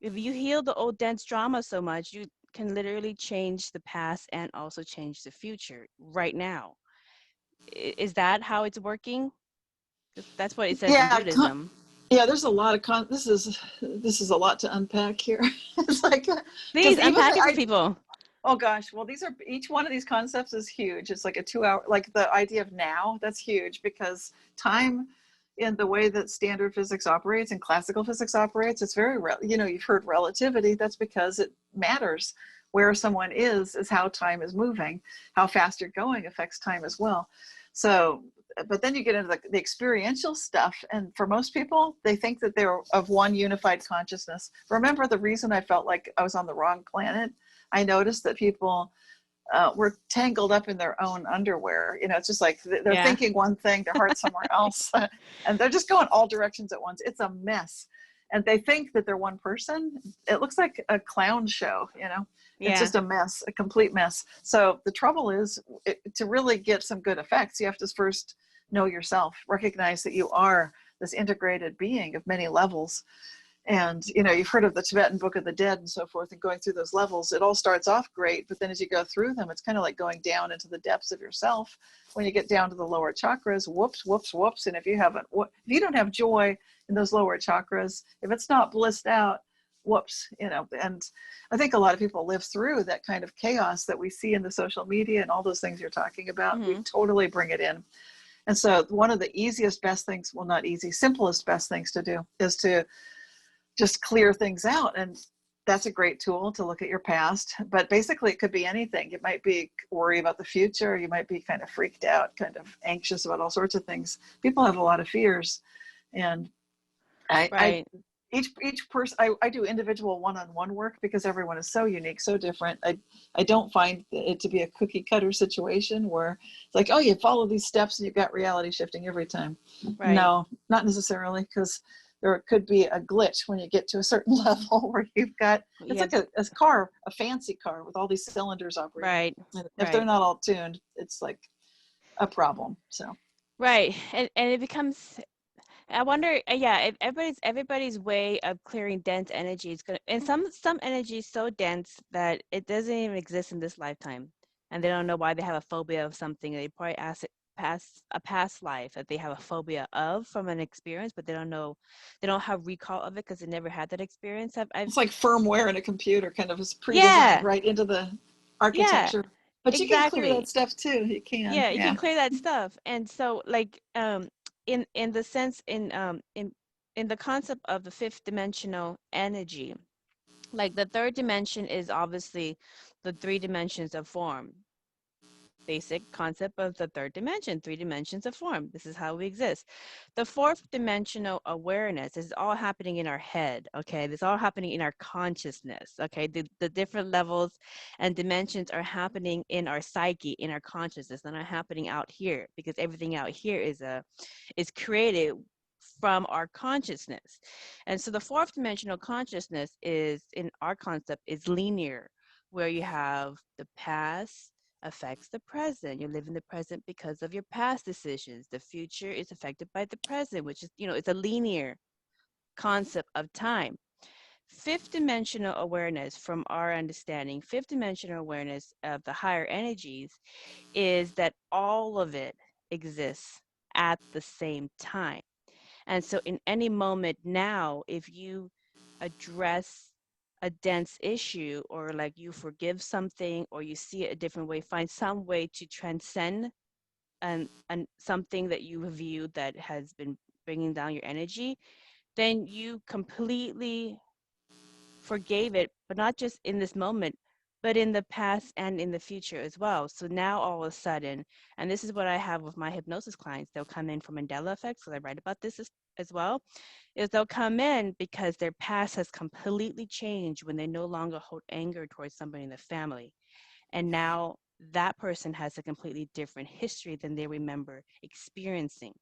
If you heal the old dense drama so much, you can literally change the past and also change the future right now. Is that how it's working? 'Cause that's what it says in Yeah, Buddhism. yeah. There's a lot of this is a lot to unpack here. It's like because Please even unpack it for people. oh gosh, well these are each one of these concepts is huge. It's like a 2 hour, like the idea of now, that's huge because time in the way that standard physics operates and classical physics operates, it's very you've heard relativity. That's because it matters. Where someone is how time is moving. How fast you're going affects time as well. So but then you get into the experiential stuff, and for most people they think that they're of one unified consciousness. Remember the reason I felt like I was on the wrong planet? I noticed that people were tangled up in their own underwear. It's just like they're Yeah. thinking one thing, their heart's somewhere else, and they're just going all directions at once. It's a mess. And they think that they're one person. It looks like a clown show. It's Yeah. just a mess, a complete mess. So the trouble is, to really get some good effects, you have to first know yourself, recognize that you are this integrated being of many levels. And you've heard of the Tibetan Book of the Dead and so forth, and going through those levels, it all starts off great, but then as you go through them, it's kind of like going down into the depths of yourself. When you get down to the lower chakras, whoops, whoops, whoops. And if you don't have joy in those lower chakras, if it's not blissed out, whoops. And I think a lot of people live through that kind of chaos that we see in the social media and all those things you're talking about. We totally bring it in. And so one of the easiest, best things, well, not easy, simplest, best things to do is to just clear things out. And that's a great tool to look at your past. But basically, it could be anything. You might be worried about the future. You might be kind of freaked out, kind of anxious about all sorts of things. People have a lot of fears. And Right. each person, I do individual one-on-one work because everyone is so unique, so different. I don't find it to be a cookie cutter situation where it's like, oh, you follow these steps and you've got reality shifting every time. Right. No, not necessarily, because there could be a glitch when you get to a certain level where you've got, it's like a car, a fancy car with all these cylinders operating. Right. And if they're not all tuned, it's like a problem. So Right. And it becomes, I wonder, yeah, if everybody's way of clearing dense energy is gonna, and some energy is so dense that it doesn't even exist in this lifetime, and they don't know why they have a phobia of something. They probably ask it a past life that they have a phobia of from an experience, but they don't know, they don't have recall of it because they never had that experience. I've it's like firmware in a computer, kind of is pre-designed Yeah, right into the yeah, architecture. But you can clear exactly. that stuff too. You can, Yeah, you can yeah. clear that stuff. And so, like, in the sense, in the concept of the fifth dimensional energy, like the third dimension is obviously the three dimensions of form. Basic concept of the third dimension, three dimensions of form. This is how we exist. The fourth dimensional awareness is all happening in our head, okay? This is all happening in our consciousness, okay? The different levels and dimensions are happening in our psyche, in our consciousness. They're not happening out here, because everything out here is created from our consciousness. And so the fourth dimensional consciousness is, in our concept, is linear, where you have the past affects the present. You live in the present because of your past decisions. The future is affected by the present, which is, it's a linear concept of time. Fifth dimensional awareness, from our understanding, fifth dimensional awareness of the higher energies is that all of it exists at the same time. And so in any moment now, if you address a dense issue, or like you forgive something, or you see it a different way, find some way to transcend and something that you have viewed that has been bringing down your energy, then you completely forgave it, but not just in this moment, but in the past and in the future as well. So now all of a sudden, and this is what I have with my hypnosis clients, they'll come in from Mandela Effect, so I write about this as well, is they'll come in because their past has completely changed when they no longer hold anger towards somebody in the family. And now that person has a completely different history than they remember experiencing.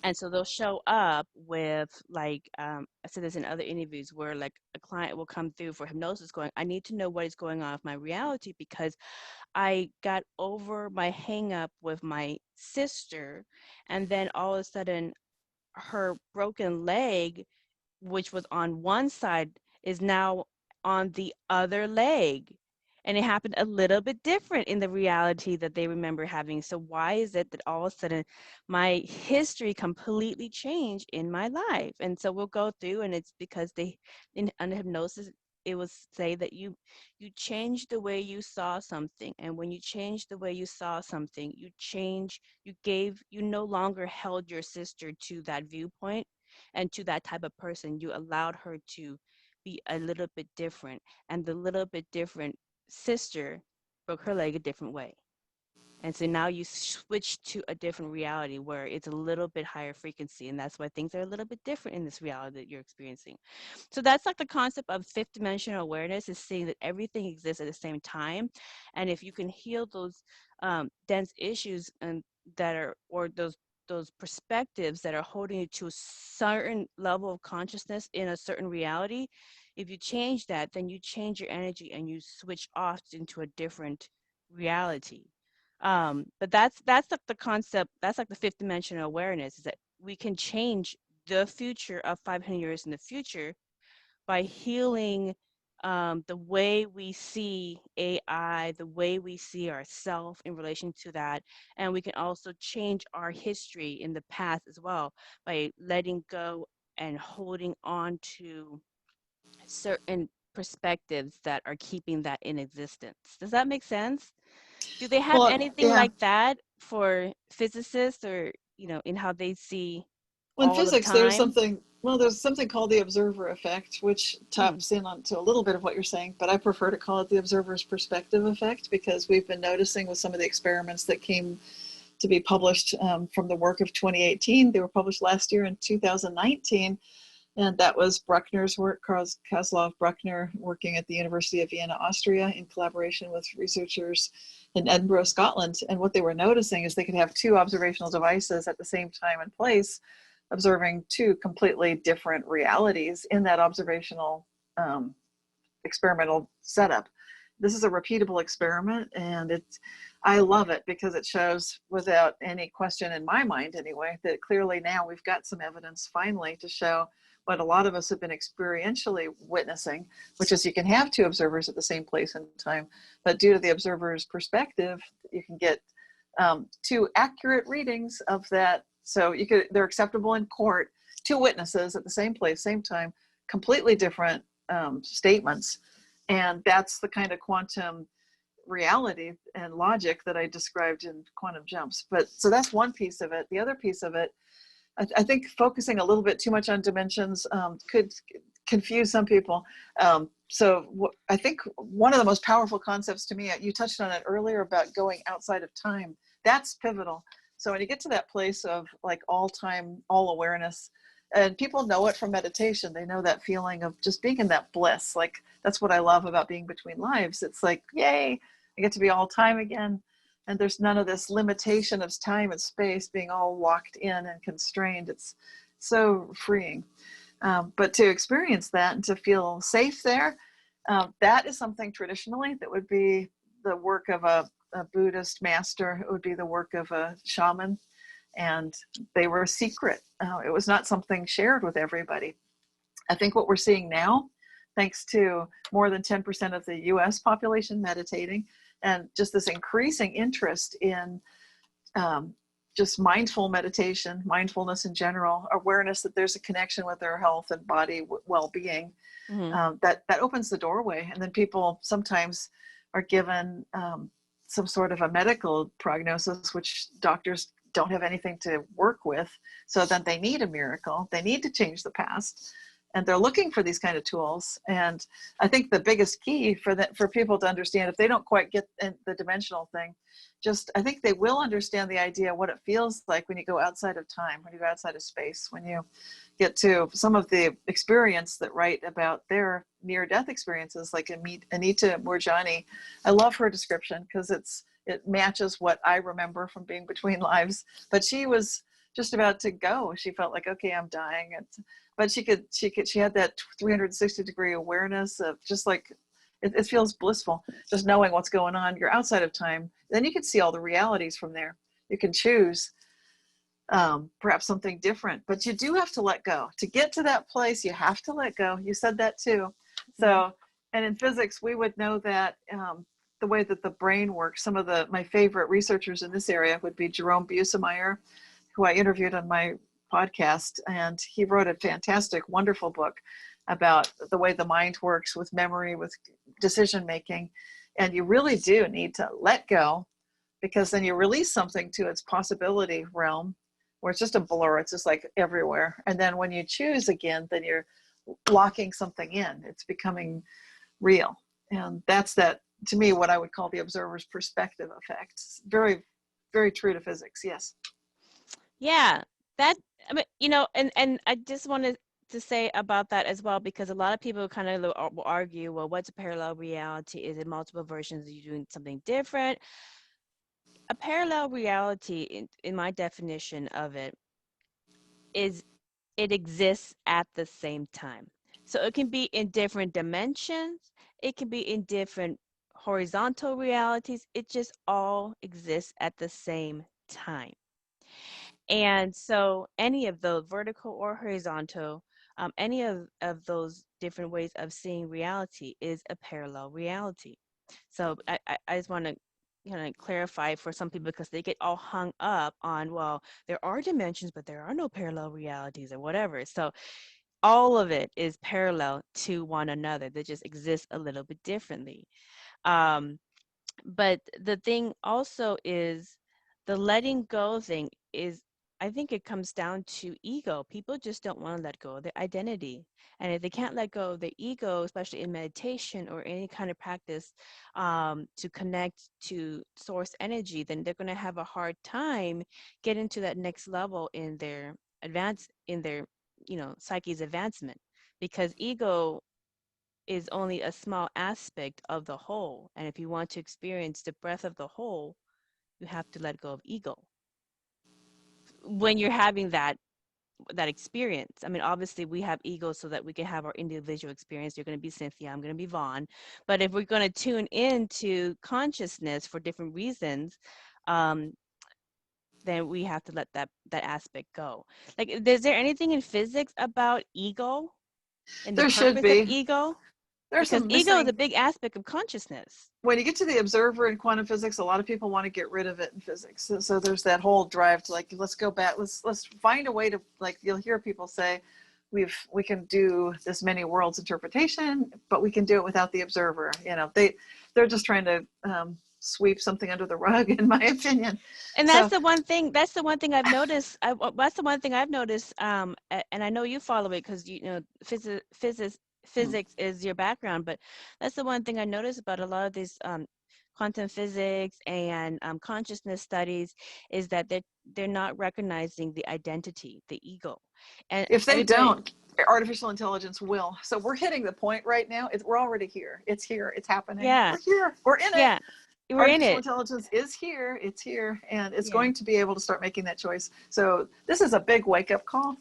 And so they'll show up with like, I said this in other interviews where like a client will come through for hypnosis going, I need to know what is going on with my reality because I got over my hang up with my sister. And then all of a sudden her broken leg, which was on one side, is now on the other leg. And it happened a little bit different in the reality that they remember having. So why is it that all of a sudden my history completely changed in my life? And so we'll go through, and it's because they, in under hypnosis, it will say that you change the way you saw something. And when you change the way you saw something, you no longer held your sister to that viewpoint and to that type of person. You allowed her to be a little bit different, and the little bit different sister broke her leg a different way. And so now you switch to a different reality where it's a little bit higher frequency, and that's why things are a little bit different in this reality that you're experiencing. So that's like the concept of fifth dimensional awareness, is seeing that everything exists at the same time. And if you can heal those dense issues and that are, or those perspectives that are holding you to a certain level of consciousness in a certain reality, if you change that, then you change your energy and you switch off into a different reality. But that's like the concept, that's like the fifth dimensional awareness, is that we can change the future of 500 years in the future by healing the way we see AI, the way we see ourselves in relation to that. And we can also change our history in the past as well by letting go and holding on to certain perspectives that are keeping that in existence. Does that make sense? Do they have Well, anything yeah. like that for physicists, or, in how they see Well, in all of physics, there's time? something called the observer effect, which Mm, taps in onto a little bit of what you're saying, but I prefer to call it the observer's perspective effect, because we've been noticing with some of the experiments that came to be published from the work of 2018. They were published last year in 2019. And that was Bruckner's work, Karl Kozlov Bruckner, working at the University of Vienna, Austria, in collaboration with researchers in Edinburgh, Scotland. And what they were noticing is they could have two observational devices at the same time and place, observing two completely different realities in that observational experimental setup. This is a repeatable experiment, and I love it because it shows, without any question in my mind anyway, that clearly now we've got some evidence finally to show what a lot of us have been experientially witnessing, which is you can have two observers at the same place and time, but due to the observer's perspective, you can get two accurate readings of that. So they're acceptable in court, two witnesses at the same place, same time, completely different statements. And that's the kind of quantum reality and logic that I described in Quantum Jumps. But so that's one piece of it. The other piece of it, I think focusing a little bit too much on dimensions could confuse some people. I think one of the most powerful concepts to me, you touched on it earlier about going outside of time. That's pivotal. So when you get to that place of like all time, all awareness, and people know it from meditation, they know that feeling of just being in that bliss. Like that's what I love about being between lives. It's like, yay, I get to be all time again. And there's none of this limitation of time and space being all locked in and constrained. It's so freeing. But to experience that and to feel safe there, that is something traditionally that would be the work of a Buddhist master. It would be the work of a shaman. And they were secret. It was not something shared with everybody. I think what we're seeing now, thanks to more than 10% of the US population meditating, and just this increasing interest in just mindful meditation, mindfulness in general, awareness that there's a connection with their health and body well-being, that opens the doorway. And then people sometimes are given some sort of a medical prognosis, which doctors don't have anything to work with. So then they need a miracle. They need to change the past. and they're looking for these kind of tools. And I think the biggest key for people to understand, if they don't quite get the dimensional thing, I think they will understand the idea of what it feels like when you go outside of time, when you go outside of space, when you get to some of the experience that write about their near-death experiences, like Anita Moorjani. I love her description because it matches what I remember from being between lives. But she was just about to go. She felt like, okay, I'm dying. But she had that 360-degree awareness of just like, it feels blissful, just knowing what's going on. You're outside of time. Then you can see all the realities from there. You can choose perhaps something different, but you do have to let go. To get to that place, you have to let go. You said that too. So, and in physics, we would know that the way that the brain works. Some of my favorite researchers in this area would be Jerome Busemeyer, who I interviewed on my podcast, and he wrote a fantastic, wonderful book about the way the mind works with memory, with decision making. And you really do need to let go, because then you release something to its possibility realm where it's just a blur. It's just like everywhere. And then when you choose again, then you're locking something in. It's becoming real. And that's that, to me, what I would call the observer's perspective effect. It's very, very true to physics. Yes. Yeah, that, I mean, you know, and I just wanted to say about that as well, because a lot of people kind of will argue, well, what's a parallel reality? Is it multiple versions? Are you doing something different? A parallel reality, in my definition of it, is it exists at the same time. So it can be in different dimensions. It can be in different horizontal realities. It just all exists at the same time. And so any of the vertical or horizontal, any of those different ways of seeing reality is a parallel reality. So I just want to kind of clarify for some people, because they get all hung up on, well, there are dimensions, but there are no parallel realities or whatever. So all of it is parallel to one another. They just exist a little bit differently. But the thing also is, the letting go thing is, I think it comes down to ego. People just don't want to let go of their identity. And if they can't let go of their ego, especially in meditation or any kind of practice to connect to source energy, then they're going to have a hard time getting to that next level in their psyche's advancement, because ego is only a small aspect of the whole. And if you want to experience the breadth of the whole, you have to let go of ego. When you're having that experience, I mean, obviously we have ego so that we can have our individual experience. You're going to be Cynthia, I'm going to be Vaughn. But if we're going to tune into consciousness for different reasons, then we have to let that aspect go. Like, is there anything in physics about ego and the There should purpose of be. ego? There's Because some ego is missing. a big aspect of consciousness. When you get to the observer in quantum physics, a lot of people want to get rid of it in physics. So there's that whole drive to, like, let's go back. Let's find a way to, like, you'll hear people say, we can do this many worlds interpretation, but we can do it without the observer. You know, they're just trying to sweep something under the rug, in my opinion. And that's the one thing. That's the one thing I've noticed. That's the one thing I've noticed. And I know you follow it because physics is your background. But that's the one thing I noticed about a lot of these quantum physics and consciousness studies, is that they're not recognizing the identity, the ego. And if they don't, artificial intelligence will. So we're hitting the point right now. We're already here. It's here. It's happening. Yeah. We're here. We're in it. Yeah. We're in it. Artificial intelligence is here. It's here, and it's going to be able to start making that choice. So this is a big wake-up call.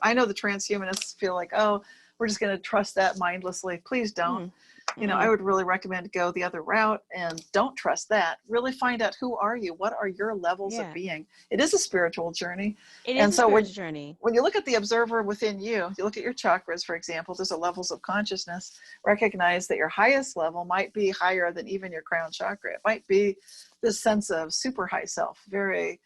I know the transhumanists feel like, oh, we're just going to trust that mindlessly. Please don't. You know, I would really recommend go the other route and don't trust that. Really find out, who are you? What are your levels of being? It is a spiritual journey. It is a spiritual journey. When you look at the observer within you, you look at your chakras, for example, there's a levels of consciousness. Recognize that your highest level might be higher than even your crown chakra. It might be this sense of super high self, very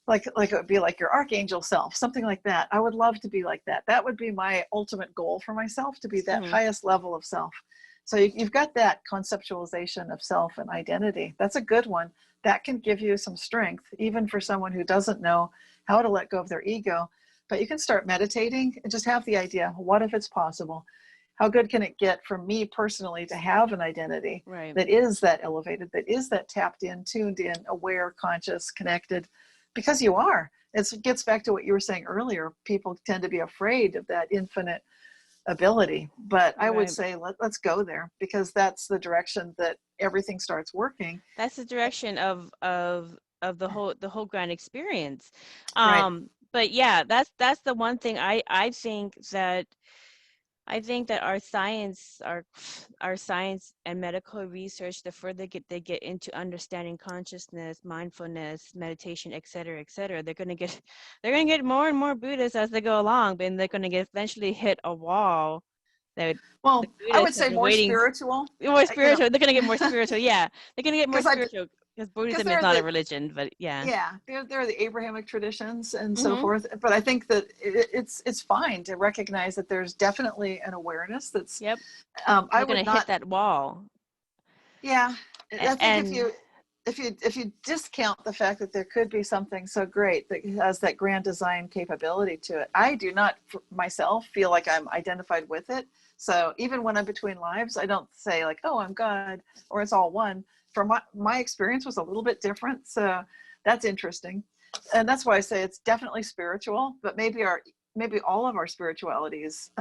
like it would be like your archangel self, something like that. I would love to be like that. That would be my ultimate goal for myself, to be that highest level of self. So you've got that conceptualization of self and identity. That's a good one. That can give you some strength, even for someone who doesn't know how to let go of their ego, but you can start meditating and just have the idea, what if it's possible? How good can it get for me personally to have an identity that is that elevated, that is that tapped in, tuned in, aware, conscious, connected? Because you are. It gets back to what you were saying earlier. People tend to be afraid of that infinite ability, but I would say let's go there, because that's the direction that everything starts working. That's the direction of the whole grand experience. Right. But yeah, that's the one thing I think that our science and medical research, the further they get into understanding consciousness, mindfulness, meditation, et cetera, they're gonna get more and more Buddhists as they go along, and they're gonna eventually hit a wall that Well, I would Buddhists have say been more waiting. spiritual. More spiritual. They're gonna get more spiritual. Yeah, they're gonna get more Because spiritual, because Buddhism is not a religion, but yeah. Yeah, they're the Abrahamic traditions and so Mm-hmm. forth. But I think that it's fine to recognize that there's definitely an awareness that's. Yep. I They're would gonna not hit that wall. Yeah, I think And if you discount the fact that there could be something so great that has that grand design capability to it, I do not myself feel like I'm identified with it. So even when I'm between lives, I don't say like, oh, I'm God, or it's all one. From my experience was a little bit different, so that's interesting, and that's why I say it's definitely spiritual. But maybe all of our spiritualities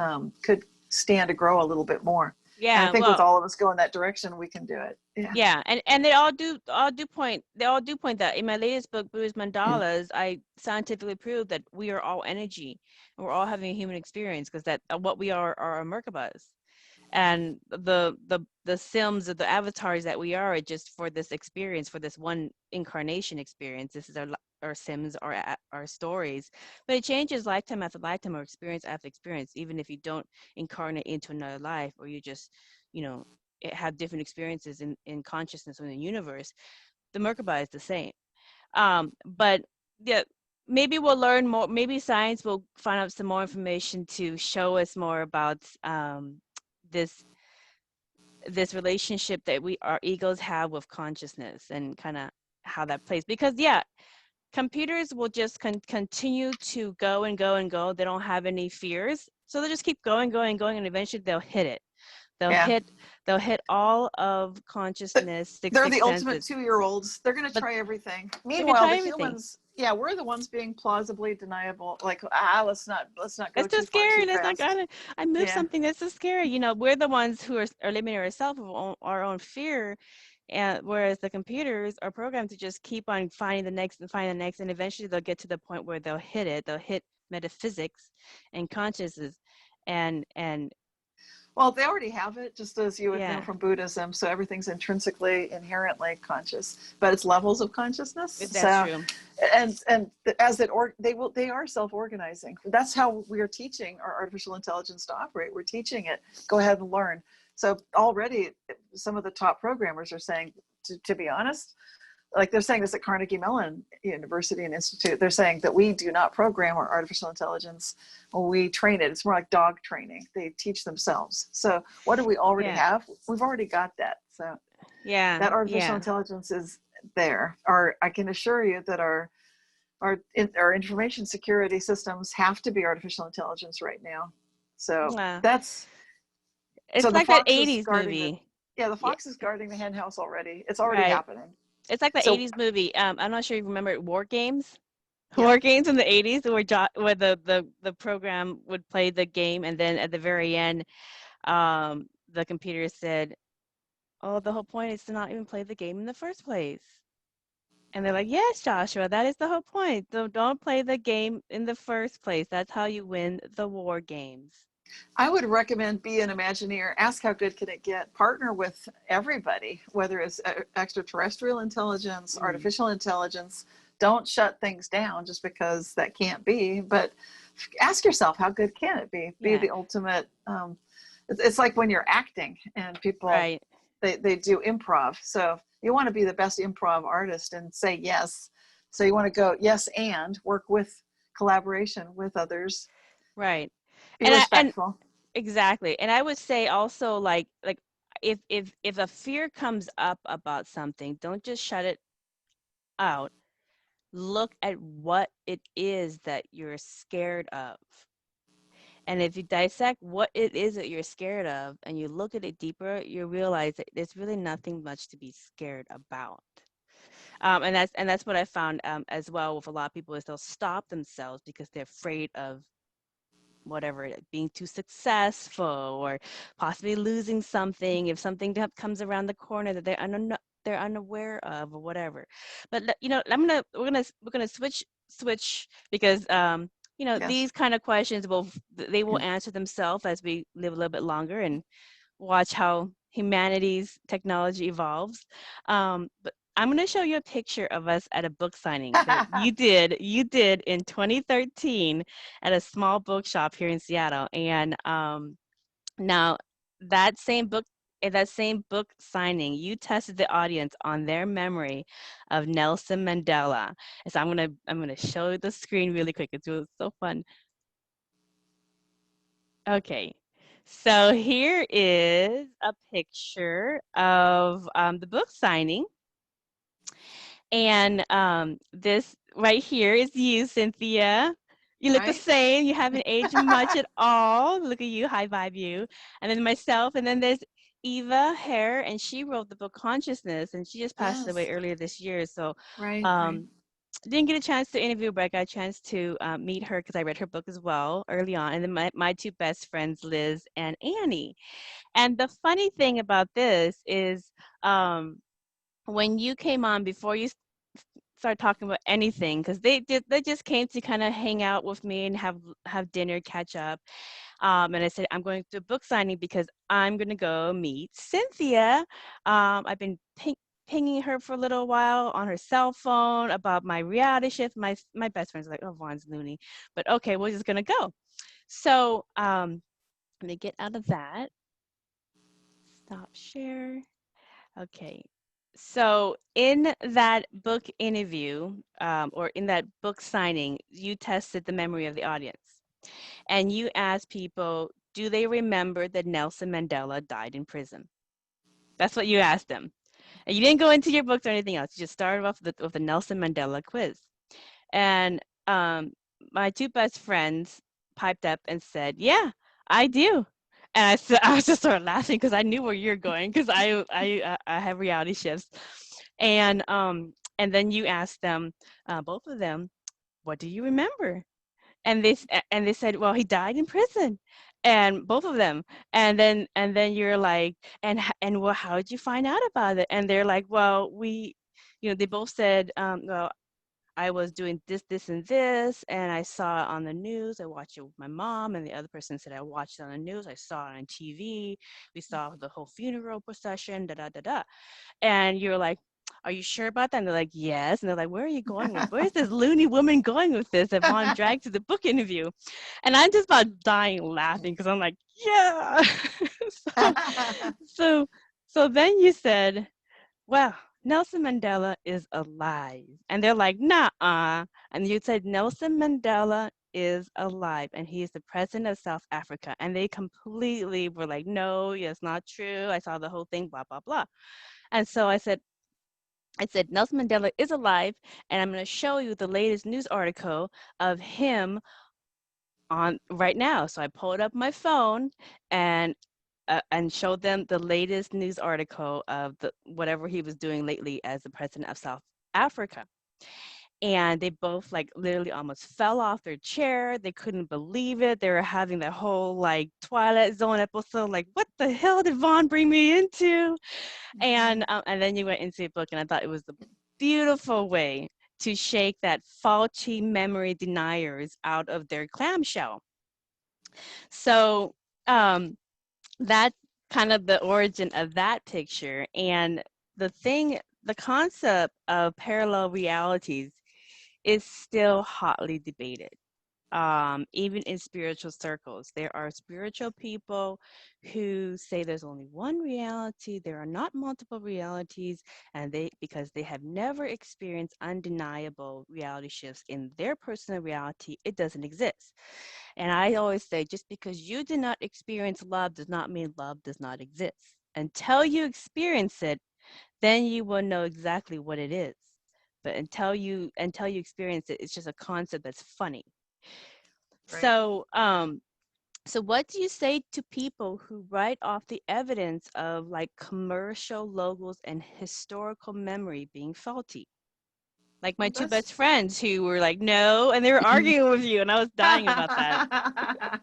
could stand to grow a little bit more. And I yeah, think with well, all of us go in that direction, we can do it. Yeah. yeah, and they all do point that. In my latest book, Buddhist Mandalas, I scientifically prove that we are all energy, and we're all having a human experience, because that what we are our Merkabahs. And the sims of the avatars that we are just for this experience, for this one incarnation experience. This is our sims, our stories, but it changes lifetime after lifetime, or experience after experience. Even if you don't incarnate into another life, or you just have different experiences in consciousness or in the universe, the Merkabah is the same. But yeah, maybe we'll learn more. Maybe science will find out some more information to show us more about this relationship that our egos have with consciousness, and kind of how that plays. Because yeah, computers will just continue to go and go and go. They don't have any fears, so they'll just keep going, and eventually they'll hit it. They'll Yeah. hit all of consciousness, They're six the ultimate senses. 2-year-olds. They're going to But try everything. they can Meanwhile, try the everything. humans, we're the ones being plausibly deniable. Like, let's not go That's so too far scary. too That's not fast. gonna. I moved Yeah. something. That's so scary. We're the ones who are limiting ourselves of our own fear, and whereas the computers are programmed to just keep on finding the next, and eventually they'll get to the point where they'll hit it. They'll hit metaphysics and consciousness, and Well, they already have it, just as you would know yeah, from Buddhism. So everything's intrinsically, inherently conscious, but it's levels of consciousness. that's So, true. and as they are self-organizing. That's how we are teaching our artificial intelligence to operate. We're teaching it. Go ahead and learn. So already, some of the top programmers are saying, to be honest, like they're saying this at Carnegie Mellon University and Institute, they're saying that we do not program our artificial intelligence, we train it. It's more like dog training. They teach themselves. So what do we already have? We've already got that. So that artificial intelligence is there. I can assure you that our information security systems have to be artificial intelligence right now. So it's so like that 80s movie. The fox is guarding the hen house already. It's already Right. happening. It's like the So 80s movie. I'm not sure you remember War Games. Yeah. War Games in the 80s, where the program would play the game, and then at the very end, the computer said, "Oh, the whole point is to not even play the game in the first place." And they're like, "Yes, Joshua, that is the whole point. So don't play the game in the first place. That's how you win the war games." I would recommend be an Imagineer. Ask how good can it get. Partner with everybody, whether it's extraterrestrial intelligence, artificial intelligence. Don't shut things down just because that can't be. But ask yourself, how good can it be? Be the ultimate. It's like when you're acting and people they do improv. So you want to be the best improv artist and say yes. So you want to go yes and work with collaboration with others. Right. Be respectful. Exactly. And I would say also, like if a fear comes up about something, don't just shut it out. look at what it is that you're scared of. And if you dissect what it is that you're scared of and you look at it deeper, you realize that there's really nothing much to be scared about. And that's what I found as well with a lot of people is they'll stop themselves because they're afraid of whatever being too successful or possibly losing something if something comes around the corner that they're unaware of or whatever. But we're gonna switch because Yes. these kind of questions they will answer themselves as we live a little bit longer and watch how humanity's technology evolves. But I'm going to show you a picture of us at a book signing that you did in 2013 at a small bookshop here in Seattle. And now that same book at that same book signing, you tested the audience on their memory of Nelson Mandela. And so I'm gonna show you the screen really quick. It's so fun. Okay, so here is a picture of the book signing. And this right here is you, Cynthia. You look the Right? same. You haven't aged much at all. Look at you, high vibe you. And then myself, and then there's Eva Herr, and she wrote the book Consciousness, and she just passed away Yes. earlier this year. So Right, right. um, didn't get a chance to interview her, but I got a chance to meet her because I read her book as well early on. And then my two best friends, Liz and Annie. And the funny thing about this is when you came on before you start talking about anything, because they just came to kind of hang out with me and have dinner, catch up. And I said I'm going to a book signing because I'm going to go meet Cynthia. I've been pinging her for a little while on her cell phone about my reality shift. My best friend's like, oh, Vaughn's loony, but okay, we're just gonna go. So let me get out of that. Stop share. Okay. So in that book interview, or in that book signing, you tested the memory of the audience, and you asked people, do they remember that Nelson Mandela died in prison? That's what you asked them. And you didn't go into your books or anything else. You just started off with the Nelson Mandela quiz. And my two best friends piped up and said, yeah, I do. And I was just sort of laughing because I knew where you're going because I have reality shifts. And then you asked them, both of them, what do you remember? And they said, well, he died in prison, and both of them. And then you're like, and well, how did you find out about it? And they're like, well, they both said, well, I was doing this, and this, and I saw it on the news. I watched it with my mom, and the other person said, I watched it on the news. I saw it on TV. We saw the whole funeral procession, da da da da. And you're like, are you sure about that? And they're like, yes. And they're like, where are you going with? Where's this loony woman going with this that Vaughn dragged to the book interview? And I'm just about dying laughing because I'm like, yeah. so, so, so then you said, well, Nelson Mandela is alive. And they're like, nah. And you said, Nelson Mandela is alive and he is the president of South Africa. And they completely were like, no, it's not true. I saw the whole thing, blah, blah, blah. And so I said, Nelson Mandela is alive, and I'm going to show you the latest news article of him on right now. So I pulled up my phone and showed them the latest news article of whatever he was doing lately as the president of South Africa. And they both like literally almost fell off their chair. They couldn't believe it. They were having that whole like Twilight Zone episode, like, what the hell did Vaughn bring me into? And then you went into a book, and I thought it was the beautiful way to shake that faulty memory deniers out of their clamshell. So that's kind of the origin of that picture. And the concept of parallel realities is still hotly debated. Even in spiritual circles, there are spiritual people who say there's only one reality, there are not multiple realities, and because they have never experienced undeniable reality shifts in their personal reality, it doesn't exist. And I always say, just because you did not experience love does not mean love does not exist. Until you experience it, then you will know exactly what it is. but until you experience it, it's just a concept that's funny. Right. So what do you say to people who write off the evidence of like commercial logos and historical memory being faulty? Like my two best friends who were like, no, and they were arguing with you, and I was dying about that.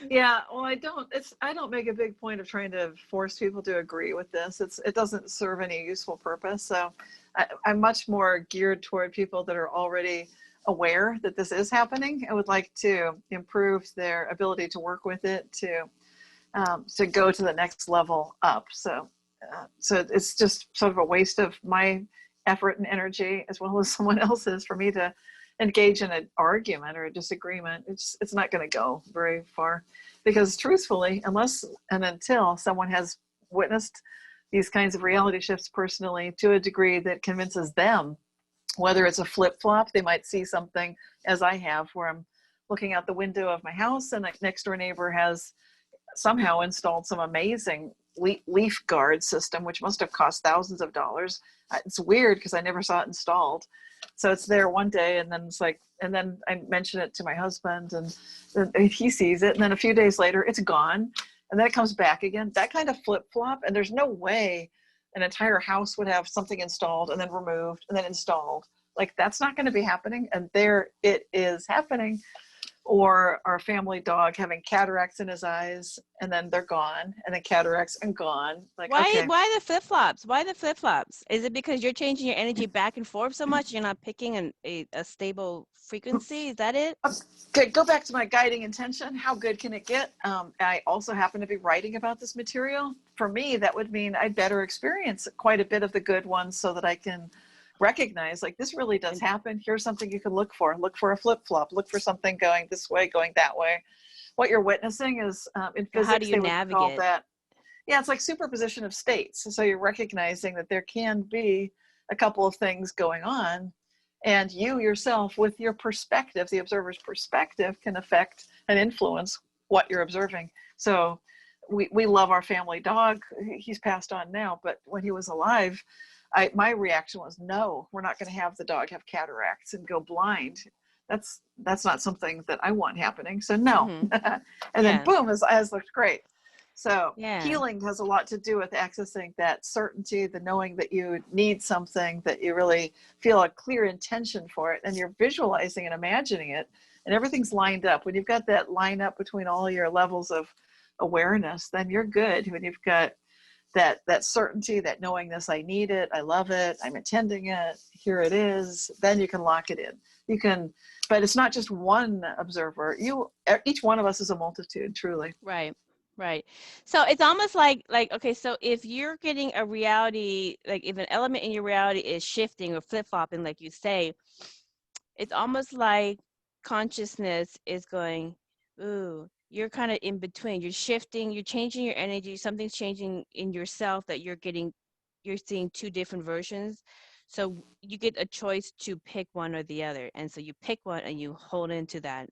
Yeah, well, I don't make a big point of trying to force people to agree with this. It doesn't serve any useful purpose. So I'm much more geared toward people that are already aware that this is happening and would like to improve their ability to work with it, to go to the next level up. So it's just sort of a waste of my effort and energy as well as someone else's for me to engage in an argument or a disagreement. It's not going to go very far, because truthfully, unless and until someone has witnessed these kinds of reality shifts personally to a degree that convinces them, whether it's a flip-flop, they might see something as I have, where I'm looking out the window of my house and a next door neighbor has somehow installed some amazing leaf guard system, which must have cost thousands of dollars. It's weird because I never saw it installed. So it's there one day, and then it's like, and then I mention it to my husband, and he sees it, and then a few days later it's gone, and then it comes back again. That kind of flip-flop, and there's no way an entire house would have something installed and then removed and then installed. Like, that's not going to be happening, and there it is happening. Or our family dog having cataracts in his eyes, and then they're gone, and then cataracts and gone. Like, why okay. why the flip-flops? Why the flip-flops? Is it because you're changing your energy back and forth so much you're not picking a stable frequency? Is that it? Okay, go back to my guiding intention. How good can it get? I also happen to be writing about this material. For me, that would mean I'd better experience quite a bit of the good ones so that I can recognize, like, this really does happen. Here's something you can look for. Look for a flip-flop. Look for something going this way, going that way. What you're witnessing is, in physics, how do you they would call navigate that, yeah, it's like superposition of states. So you're recognizing that there can be a couple of things going on, and you yourself, with your perspective, the observer's perspective, can affect and influence what you're observing. So we love our family dog. He's passed on now, but when he was alive, my reaction was, no, we're not going to have the dog have cataracts and go blind. That's not something that I want happening. So no. And then boom, his eyes looked great. So healing has a lot to do with accessing that certainty, the knowing that you need something, that you really feel a clear intention for it, and you're visualizing and imagining it, and everything's lined up. When you've got that line up between all your levels of awareness, then you're good. When you've got that certainty, that knowingness, I need it, I love it, I'm intending it, here it is, then you can lock it in. You can, but it's not just one observer. Each one of us is a multitude, truly. Right. So it's almost like, okay, so if you're getting a reality, like if an element in your reality is shifting or flip-flopping, like you say, it's almost like consciousness is going, ooh, you're kind of in between. You're shifting, you're changing your energy, something's changing in yourself that you're seeing two different versions. So you get a choice to pick one or the other. And so you pick one and you hold into that.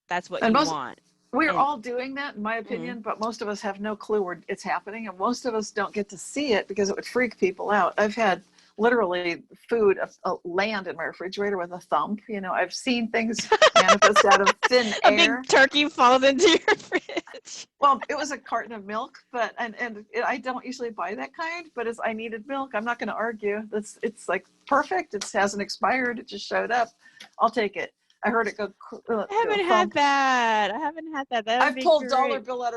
That's what you want. We're all doing that, in my opinion, but most of us have no clue where it's happening, and most of us don't get to see it because it would freak people out. I've had literally food land in my refrigerator with a thump. I've seen things manifest out of thin air. A big turkey falls into your fridge. Well, it was a carton of milk, but I don't usually buy that kind, but I needed milk. I'm not going to argue. It's like perfect. It hasn't expired. It just showed up. I'll take it. I heard it go. I haven't had that. I've pulled dollar bill out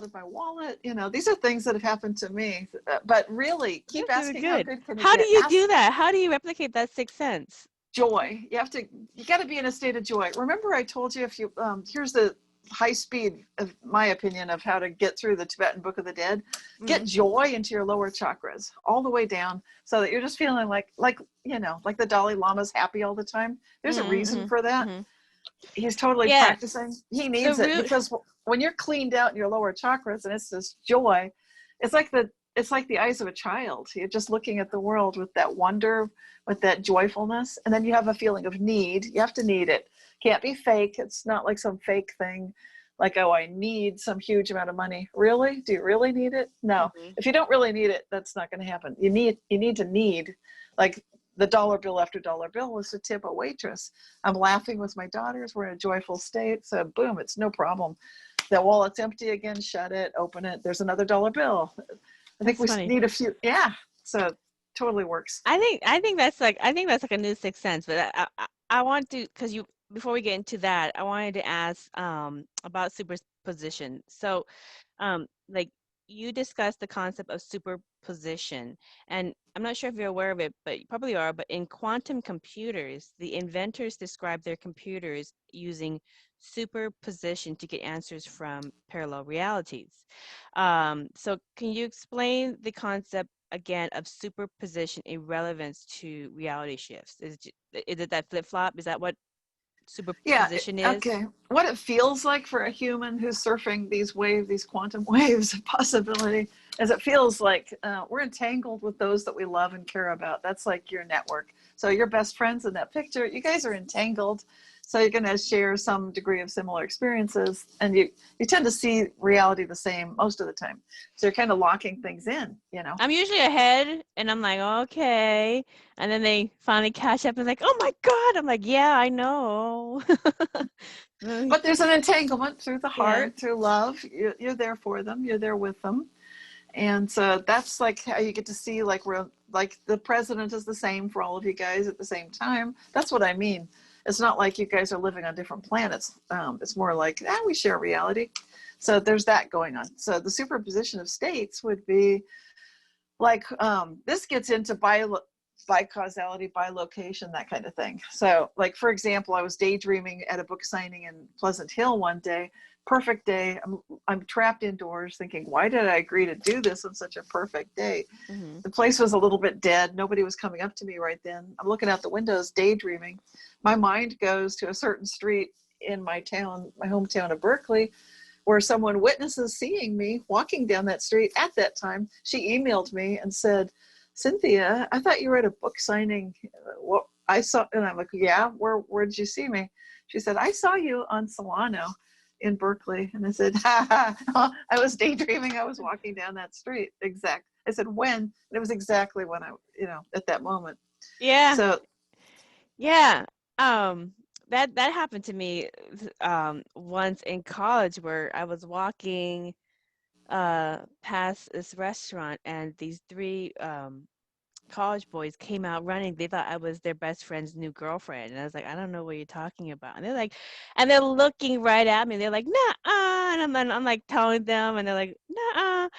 of my wallet. These are things that have happened to me. But really, keep asking how good can it get. How do you do that? How do you replicate that sixth sense? Joy. You got to be in a state of joy. Remember, I told you, if you here's the high speed, of my opinion, of how to get through the Tibetan Book of the Dead. Get joy into your lower chakras all the way down, so that you're just feeling like the Dalai Lama's happy all the time. There's a reason for that. He's totally practicing. He needs it, because when you're cleaned out in your lower chakras and it's this joy, it's like the eyes of a child. You're just looking at the world with that wonder, with that joyfulness, and then you have a feeling of need. You have to need it. Can't be fake. It's not like some fake thing, like, oh, I need some huge amount of money. Really? Do you really need it? No. If you don't really need it, that's not going to happen. You need to need. Like, the dollar bill after dollar bill was to tip a waitress. I'm laughing with my daughters. We're in a joyful state. So boom, it's no problem. The wallet's empty again, shut it, open it. There's another dollar bill. I think we need a few. Yeah. So totally works. I think that's like a new sixth sense. But I want to, because before we get into that, I wanted to ask about superposition. So like you discussed the concept of superposition, and I'm not sure if you're aware of it, but you probably are. But in quantum computers, the inventors describe their computers using superposition to get answers from parallel realities. So can you explain the concept again of superposition in relevance to reality shifts? Is it that flip-flop? Is that what superposition is? Okay. What it feels like for a human who's surfing these quantum waves of possibility, is it feels like we're entangled with those that we love and care about. That's like your network. So your best friends in that picture, you guys are entangled. So you're going to share some degree of similar experiences, and you tend to see reality the same most of the time. So you're kind of locking things in, you know. I'm usually ahead, and I'm like, okay. And then they finally catch up and like, oh my God. I'm like, yeah, I know. But there's an entanglement through the heart, through love. You're there for them. You're there with them. And so that's like how you get to see, like, we're like the president is the same for all of you guys at the same time. That's what I mean. It's not like you guys are living on different planets. It's more like, we share reality. So there's that going on. So the superposition of states would be like, this gets into by causality, by location, that kind of thing. So like, for example, I was daydreaming at a book signing in Pleasant Hill one day. Perfect day. I'm trapped indoors thinking, why did I agree to do this on such a perfect day? Mm-hmm. The place was a little bit dead. Nobody was coming up to me right then. I'm looking out the windows, daydreaming. My mind goes to a certain street in my town, my hometown of Berkeley, where someone witnesses seeing me walking down that street at that time. She emailed me and said, Cynthia, I thought you were at a book signing. What I saw, and I'm like, yeah, where did you see me? She said, I saw you on Solano in Berkeley. And I said, I was daydreaming. I was walking down that street. Exact. I said, when? And it was exactly when I, at that moment. Yeah. So, yeah. That happened to me once in college, where I was walking past this restaurant, and these three college boys came out running. They thought I was their best friend's new girlfriend, and I was like, I don't know what you're talking about. And they're like, and they're looking right at me. They're like, nah, and I'm like telling them, and they're like, nah,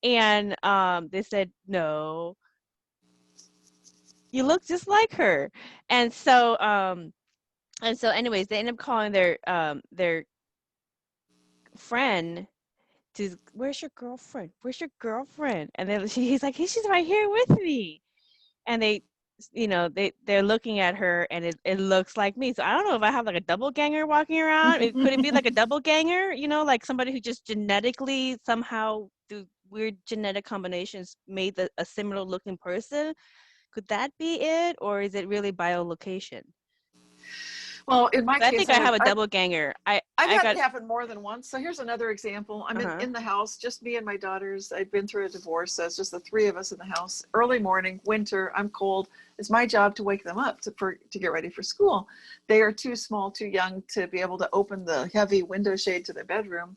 and they said, no, you look just like her. And so anyways, they end up calling their friend to, where's your girlfriend? Where's your girlfriend? And then he's like, hey, she's right here with me. And they're looking at her, and it looks like me. So I don't know if I have like a double ganger walking around. Could it be like a double ganger? Like somebody who just genetically somehow through weird genetic combinations made a similar looking person? Could that be it, or is it really biolocation? Well, in my case, I think I have a double ganger. I've had it happen more than once. So here's another example. I'm in the house, just me and my daughters. I've been through a divorce, so it's just the three of us in the house. Early morning, winter, I'm cold. It's my job to wake them up to get ready for school. They are too small, too young to be able to open the heavy window shade to their bedroom,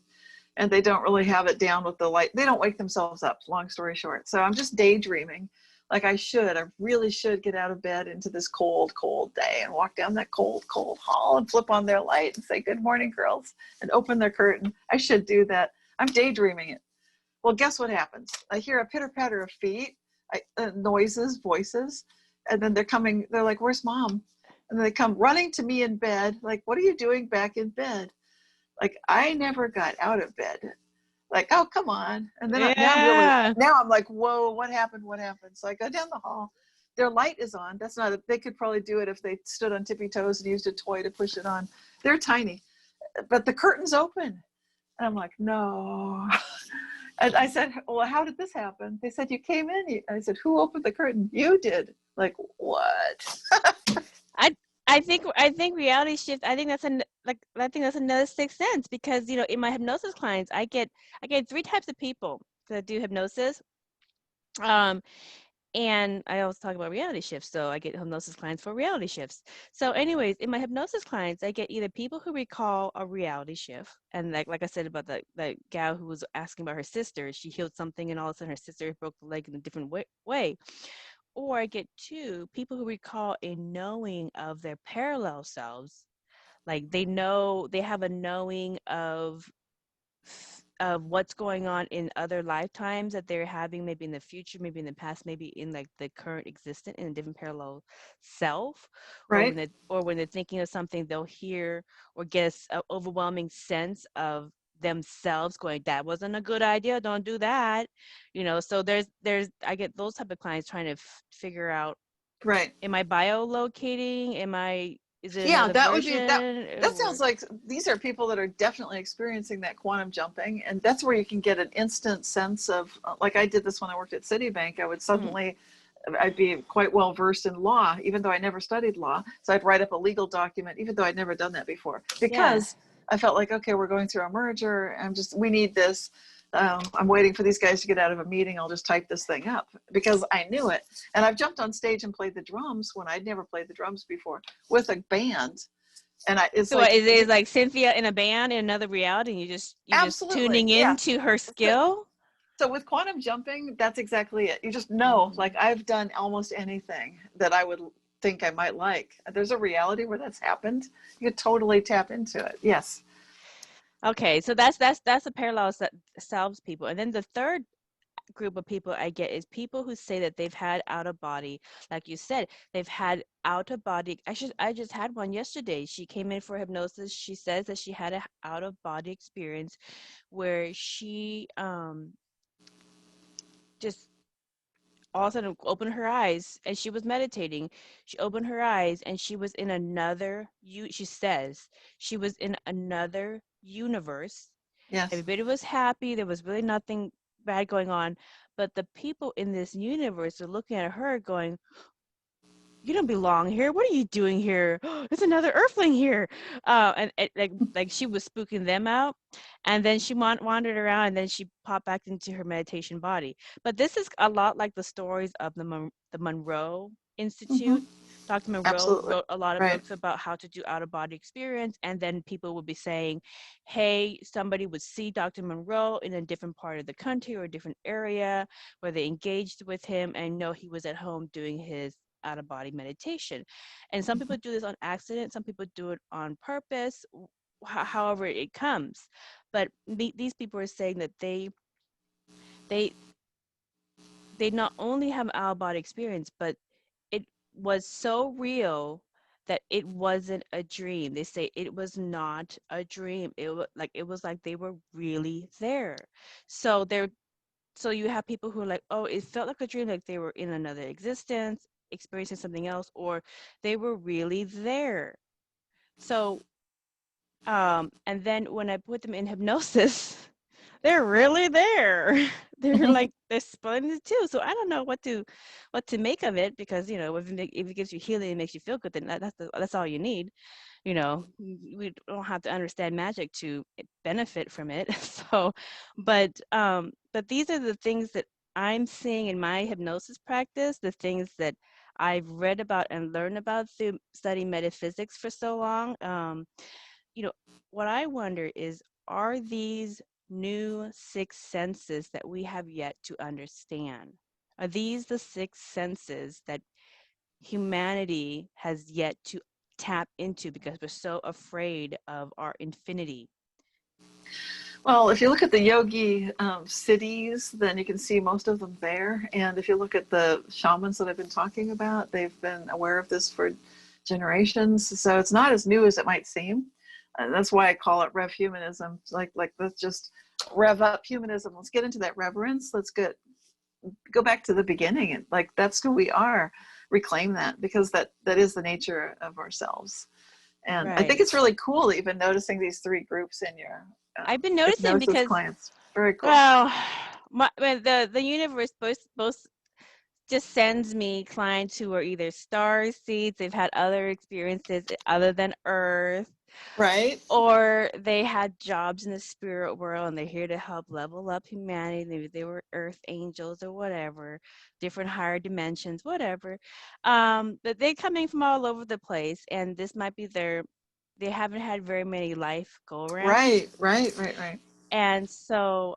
and they don't really have it down with the light. They don't wake themselves up, long story short. So I'm just daydreaming. Like I really should get out of bed into this cold, cold day and walk down that cold, cold hall and flip on their light and say, good morning, girls, and open their curtain. I should do that. I'm daydreaming it. Well, guess what happens? I hear a pitter patter of feet, noises, voices, and then they're like, where's mom? And they come running to me in bed. Like, what are you doing back in bed? Like, I never got out of bed. Like, oh, come on. And then now I'm like, whoa, what happened? So I go down the hall. Their light is on. They could probably do it if they stood on tippy toes and used a toy to push it on. They're tiny, but the curtain's open. And I'm like, no. And I said, well, how did this happen? They said, you came in. I said, who opened the curtain? You did. Like, what? I think reality shift. I think that's another sixth sense, because in my hypnosis clients, I get three types of people that do hypnosis. And I always talk about reality shifts. So I get hypnosis clients for reality shifts. So anyways, in my hypnosis clients, I get either people who recall a reality shift. And like I said about the gal who was asking about her sister, she healed something and all of a sudden her sister broke the leg in a different way. Or I get two people who recall a knowing of their parallel selves. Like they know, they have a knowing of what's going on in other lifetimes that they're having, maybe in the future, maybe in the past, maybe in like the current existence in a different parallel self, or Right. when they're thinking of something, they'll hear or get an overwhelming sense of themselves going, that wasn't a good idea, don't do that, so there's I get those type of clients trying to figure out, Right. am I biolocating, is it Yeah, another that would be that. version, That or sounds like these are people that are definitely experiencing that quantum jumping, and that's where you can get an instant sense of, like I did this when I worked at Citibank. I'd be quite well versed in law, even though I never studied law. So I'd write up a legal document, even though I'd never done that before, yeah. because I felt like, okay, we're going through a merger. We need this. I'm waiting for these guys to get out of a meeting. I'll just type this thing up because I knew it. And I've jumped on stage and played the drums when I'd never played the drums before with a band. And it's So like, is it like Cynthia in a band in another reality, and you're just absolutely, tuning yeah. into her So, skill? so with quantum jumping, that's exactly it. You just know, Mhm. like I've done almost anything that I would think I might like. There's a reality where that's happened. You could totally tap into it. Yes. Okay, so that's a parallel selves people, and then the third group of people I get is people who say that they've had out of body, like you said, they've had out of body. I just had one yesterday. She came in for hypnosis. She says that she had a out of body experience where she just all of a sudden opened her eyes, and she was meditating. She opened her eyes and she was in another she says she was in another universe. Yes. Everybody was happy. There was really nothing bad going on. But the people in this universe are looking at her going, you don't belong here. What are you doing here? There's another earthling here. And like she was spooking them out. And then she wandered around, and then she popped back into her meditation body. But this is a lot like the stories of the Monroe Mm-hmm. Institute. Dr. Monroe Absolutely. wrote a lot of Right. books about how to do out of body experience. And then people would be saying, hey, somebody would see Dr. Monroe in a different part of the country or a different area where they engaged with him and know he was at home doing his out of body meditation. And some people do this on accident, some people do it on purpose, however it comes. But these people are saying that they they not only have out of body experience, but it was so real that it wasn't a dream. They say it was not a dream. It was like they were really there. So so you have people who are like, oh, it felt like a dream, like they were in another existence, experiencing something else, or they were really there. So and then when I put them in hypnosis, they're really there. They're like they're splitting the two. So I don't know what to make of it, because if it gives you healing and makes you feel good, then that's all you need. We don't have to understand magic to benefit from it. So, but these are the things that I'm seeing in my hypnosis practice, the things that I've read about and learned about through studying metaphysics for so long. You know, what I wonder is, are these new six senses that we have yet to understand? Are these the six senses that humanity has yet to tap into because we're so afraid of our infinity? Well, if you look at the yogi cities, then you can see most of them there. And if you look at the shamans that I've been talking about, they've been aware of this for generations. So it's not as new as it might seem. And that's why I call it rev humanism. Like let's just rev up humanism. Let's get into that reverence. Let's go back to the beginning, and like that's who we are. Reclaim that, because that is the nature of ourselves. And I think Right. it's really cool that you've been noticing these three groups in your I've been noticing hypnosis because, clients. Very cool. well, the universe both just sends me clients who are either star seeds, they've had other experiences other than Earth, Right. or they had jobs in the spirit world and they're here to help level up humanity. Maybe they were Earth angels or whatever, different higher dimensions, whatever. But they're coming from all over the place, and this might be they haven't had very many life go arounds. Right. And so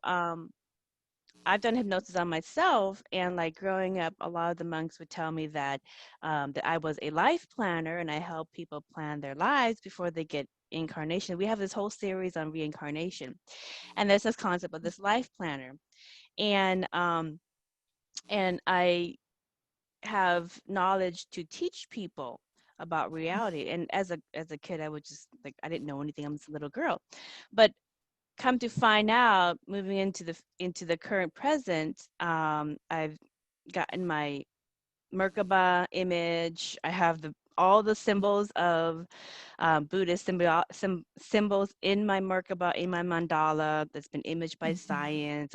I've done hypnosis on myself, and like growing up, a lot of the monks would tell me that that I was a life planner, and I help people plan their lives before they get incarnation. We have this whole series on reincarnation, and there's this concept of this life planner, and I have knowledge to teach people about reality. And as a kid, I would just like, I didn't know anything. I'm just a little girl, but come to find out, moving into the current present, I've gotten my Merkaba image. I have all the symbols of Buddhist symbols in my Merkaba, in my mandala that's been imaged by science.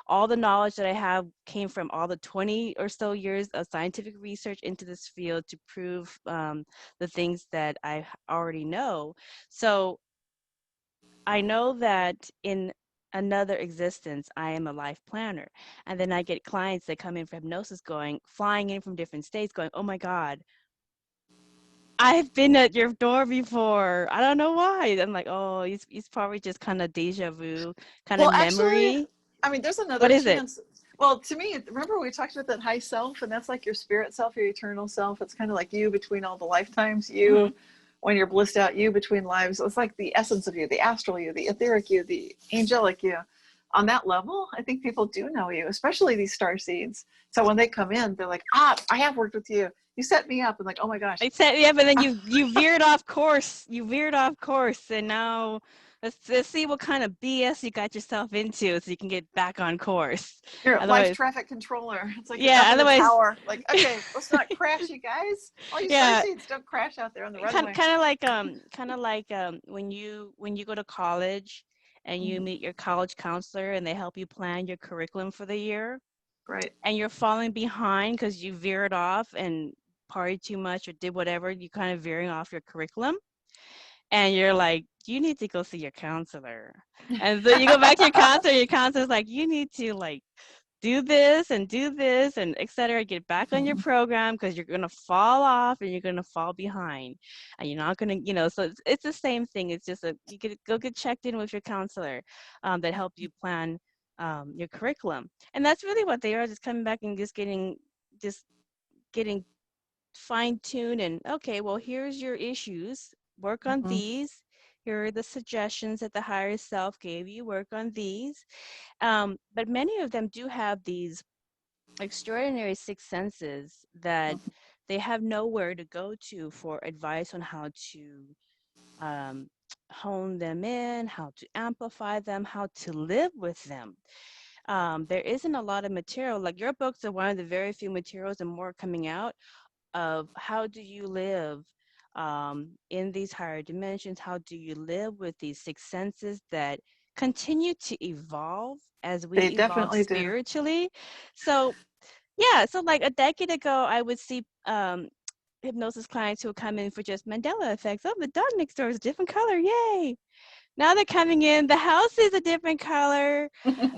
All the knowledge that I have came from all the 20 or so years of scientific research into this field to prove the things that I already know. So I know that in another existence, I am a life planner. And then I get clients that come in for hypnosis flying in from different states going, oh my God, I've been at your door before. I don't know why. I'm like, oh, it's probably just kind of deja vu, kind of Well, actually, memory. I mean, there's What another is it? chance. Well, to me, remember we talked about that high self, and that's like your spirit self, your eternal self. It's kind of like you between all the lifetimes, Mm-hmm. you when you're blissed out, you between lives. It's like the essence of you, the astral you, the etheric you, the angelic you. On that level, I think people do know you, especially these star seeds. So when they come in, they're like, I have worked with you. You set me up. And like, oh my gosh. I said, yeah, but then you veered off course. You veered off course, and now let's see what kind of BS you got yourself into, so you can get back on course. Your life's Otherwise, traffic controller. It's like you're yeah. up in the Otherwise, tower. Like, okay, let's not crash, you guys. All you yeah. starseeds, don't crash out there on the kind runway. kind of like when you go to college and you meet your college counselor and they help you plan your curriculum for the year, Right. and you're falling behind because you veered off and partied too much or did whatever, you kind of veering off your curriculum, and you're like, you need to go see your counselor. And so you go back to your counselor's like, you need to like do this and etc. Get back on your program because you're going to fall off and you're going to fall behind, and you're not going to, so it's the same thing. It's just you go get checked in with your counselor that help you plan your curriculum. And that's really what they are, just coming back and just getting fine-tuned. And okay, well, here's your issues, work on these. Here are the suggestions that the higher self gave you, work on these. But many of them do have these extraordinary sixth senses that they have nowhere to go to for advice on how to um, hone them in, how to amplify them, how to live with them. There isn't a lot of material. Like your books are one of the very few materials, and more coming out, of how do you live in these higher dimensions? How do you live with these six senses that continue to evolve as we They evolve definitely do. spiritually? So yeah, so like a decade ago, I would see hypnosis clients who would come in for just Mandela effects. Oh, the dog next door is a different color. Yay. Now they're coming in, the house is a different color.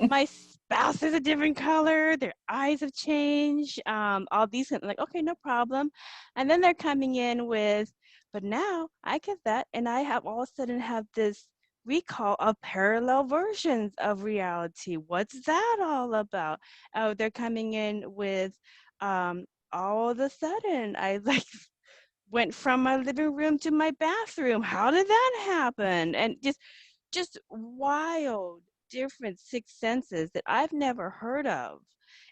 My spouse is a different color. Their eyes have changed. All these, like, okay, no problem. And then they're coming in with, but now I get that. And I have all of a sudden have this recall of parallel versions of reality. What's that all about? Oh, they're coming in with, um, all of a sudden, I like went from my living room to my bathroom. How did that happen? And just wild different sixth senses that I've never heard of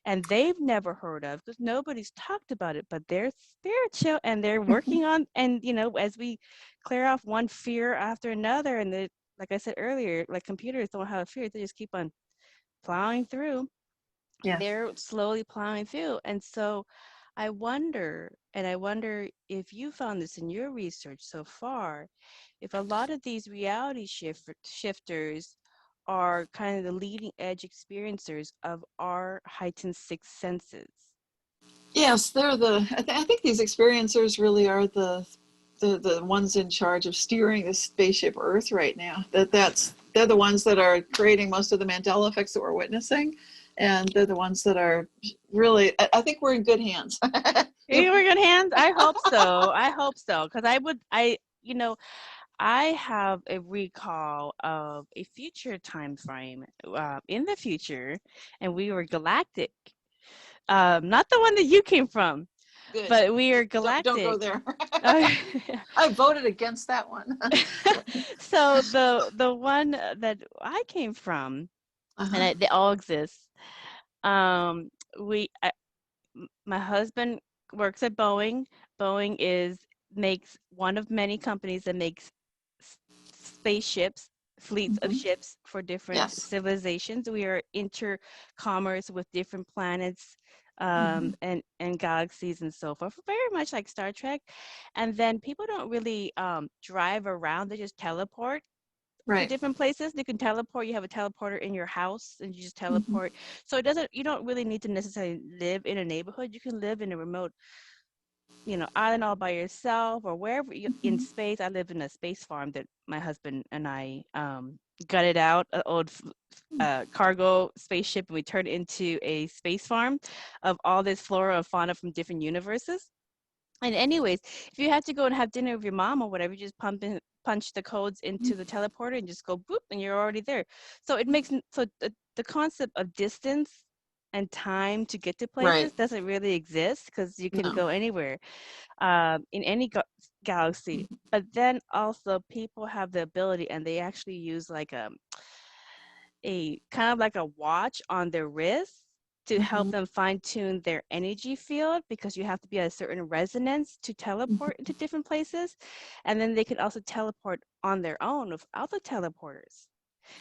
and they've never heard of because nobody's talked about it, but they're spiritual and they're working on, and as we clear off one fear after another, and like I said earlier, like computers don't have a fear, they just keep on plowing through. Yes. They're slowly plowing through. And so I wonder if you found this in your research so far, if a lot of these reality shifters are kind of the leading edge experiencers of our heightened sixth senses. Yes, they're the. I think these experiencers really are the ones in charge of steering the spaceship Earth right now. They're the ones that are creating most of the Mandela effects that we're witnessing, and they're the ones that are really. I think we're in good hands. You were good hands. I hope so. I hope so, because you know, I have a recall of a future time frame in the future, and we were galactic. Not the one that you came from, Good. but we are Don't go galactic. there. I voted against that one. So the one that I came from, Uh-huh. and they all exist. Um, we my husband works at Boeing. Boeing makes one of many companies that makes spaceships, fleets of Mm-hmm. ships for different Yes. civilizations. We are intercommerce with different planets Mm-hmm. and galaxies and so forth. Very much like Star Trek. And then people don't really drive around; they just teleport to Right. different places. You can teleport. You have a teleporter in your house, and you just Mm-hmm. teleport. So you don't really need to necessarily live in a neighborhood. You can live in a remote, island all by yourself or wherever in Mm-hmm. space. I live in a space farm that my husband and I gutted out an old cargo spaceship, and we turned it into a space farm of all this flora and fauna from different universes. And anyways, if you had to go and have dinner with your mom or whatever, you just punch the codes into the teleporter and just go boop, and you're already there. So the concept of distance and time to get to Right. places doesn't really exist because you can No. go anywhere in any galaxy. But then also people have the ability, and they actually use like a kind of like a watch on their wrist to help Mm-hmm. them fine tune their energy field, because you have to be at a certain resonance to teleport into different places. And then they can also teleport on their own without the teleporters.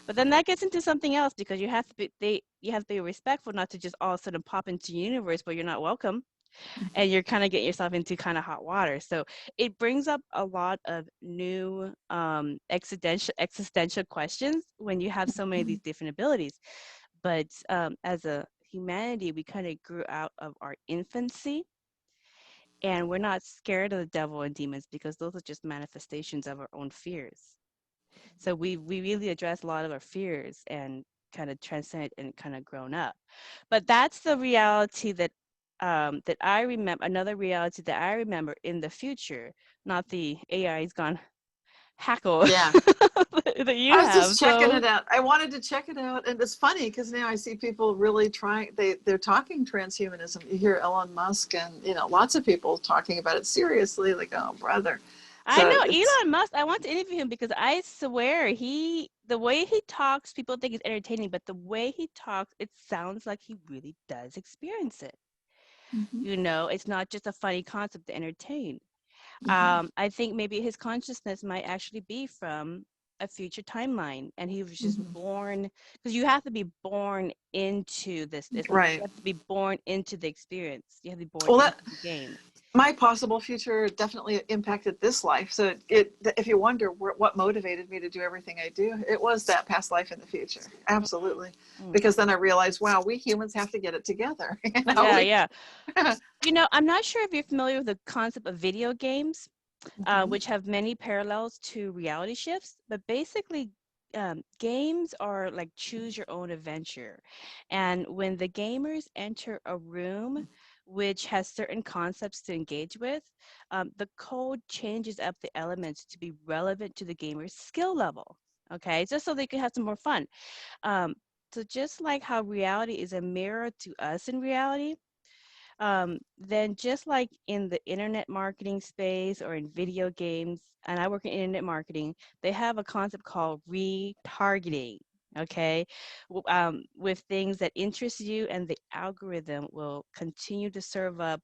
But then that gets into something else, because you have to be respectful, not to just all of a sudden pop into the universe where you're not welcome, Mm-hmm. and you're kind of getting yourself into kind of hot water. So it brings up a lot of new existential questions when you have so many of these different abilities. But as a humanity, we kind of grew out of our infancy, and we're not scared of the devil and demons because those are just manifestations of our own fears. So we really address a lot of our fears and kind of transcend and kind of grown up. But that's the reality that I remember. Another reality that I remember in the future, not the AI's gone hackle Yeah. that you I was have. just checking So it out. I wanted to check it out, and it's funny because now I see people really trying. They're talking transhumanism. You hear Elon Musk and lots of people talking about it seriously, like, oh brother. I So know it's Elon Musk. I want to interview him because I swear the way he talks, people think it's entertaining, but the way he talks, it sounds like he really does experience it. hmm It's not just a funny concept to entertain. hmm I think maybe his consciousness might actually be from a future timeline, and he was just hmm born, because you have to be born into this. You right. have to be born into the experience. You have to be born Well, into that the game. my possible future definitely impacted this life. So if you wonder what motivated me to do everything I do, it was that past life in the future. Absolutely. Mm. Because then I realized, wow, we humans have to get it together. Yeah, We, yeah. I'm not sure if you're familiar with the concept of video games, Mhm. which have many parallels to reality shifts. But basically, games are like choose your own adventure. And when the gamers enter a room which has certain concepts to engage with, the code changes up the elements to be relevant to the gamer's skill level. Okay, just so they can have some more fun. Um, so just like how reality is a mirror to us in reality, then just like in the internet marketing space or in video games, and I work in internet marketing, they have a concept called retargeting. Okay, with things that interest you, and the algorithm will continue to serve up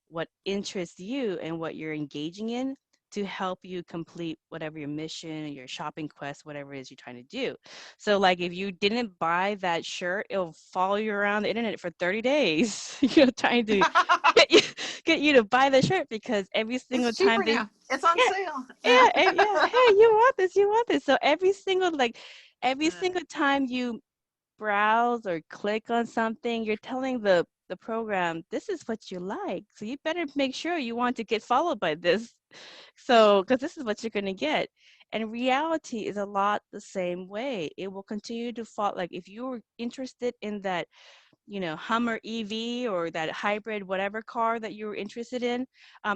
what interests you and what you're engaging in to help you complete whatever your mission, your shopping quest, whatever it is you're trying to do. So like if you didn't buy that shirt, it'll follow you around the internet for 30 days, trying to get you get you to buy the shirt, because every single It's time cheaper they now. It's on yeah, sale. yeah, hey, you want this. So every single time you browse or click on something, you're telling the program, this is what you like. So you better make sure you want to get followed by this. So, because this is what you're going to get. And reality is a lot the same way. It will continue to fall. Like if you're interested in that, Hummer EV or that hybrid, whatever car that you're interested in,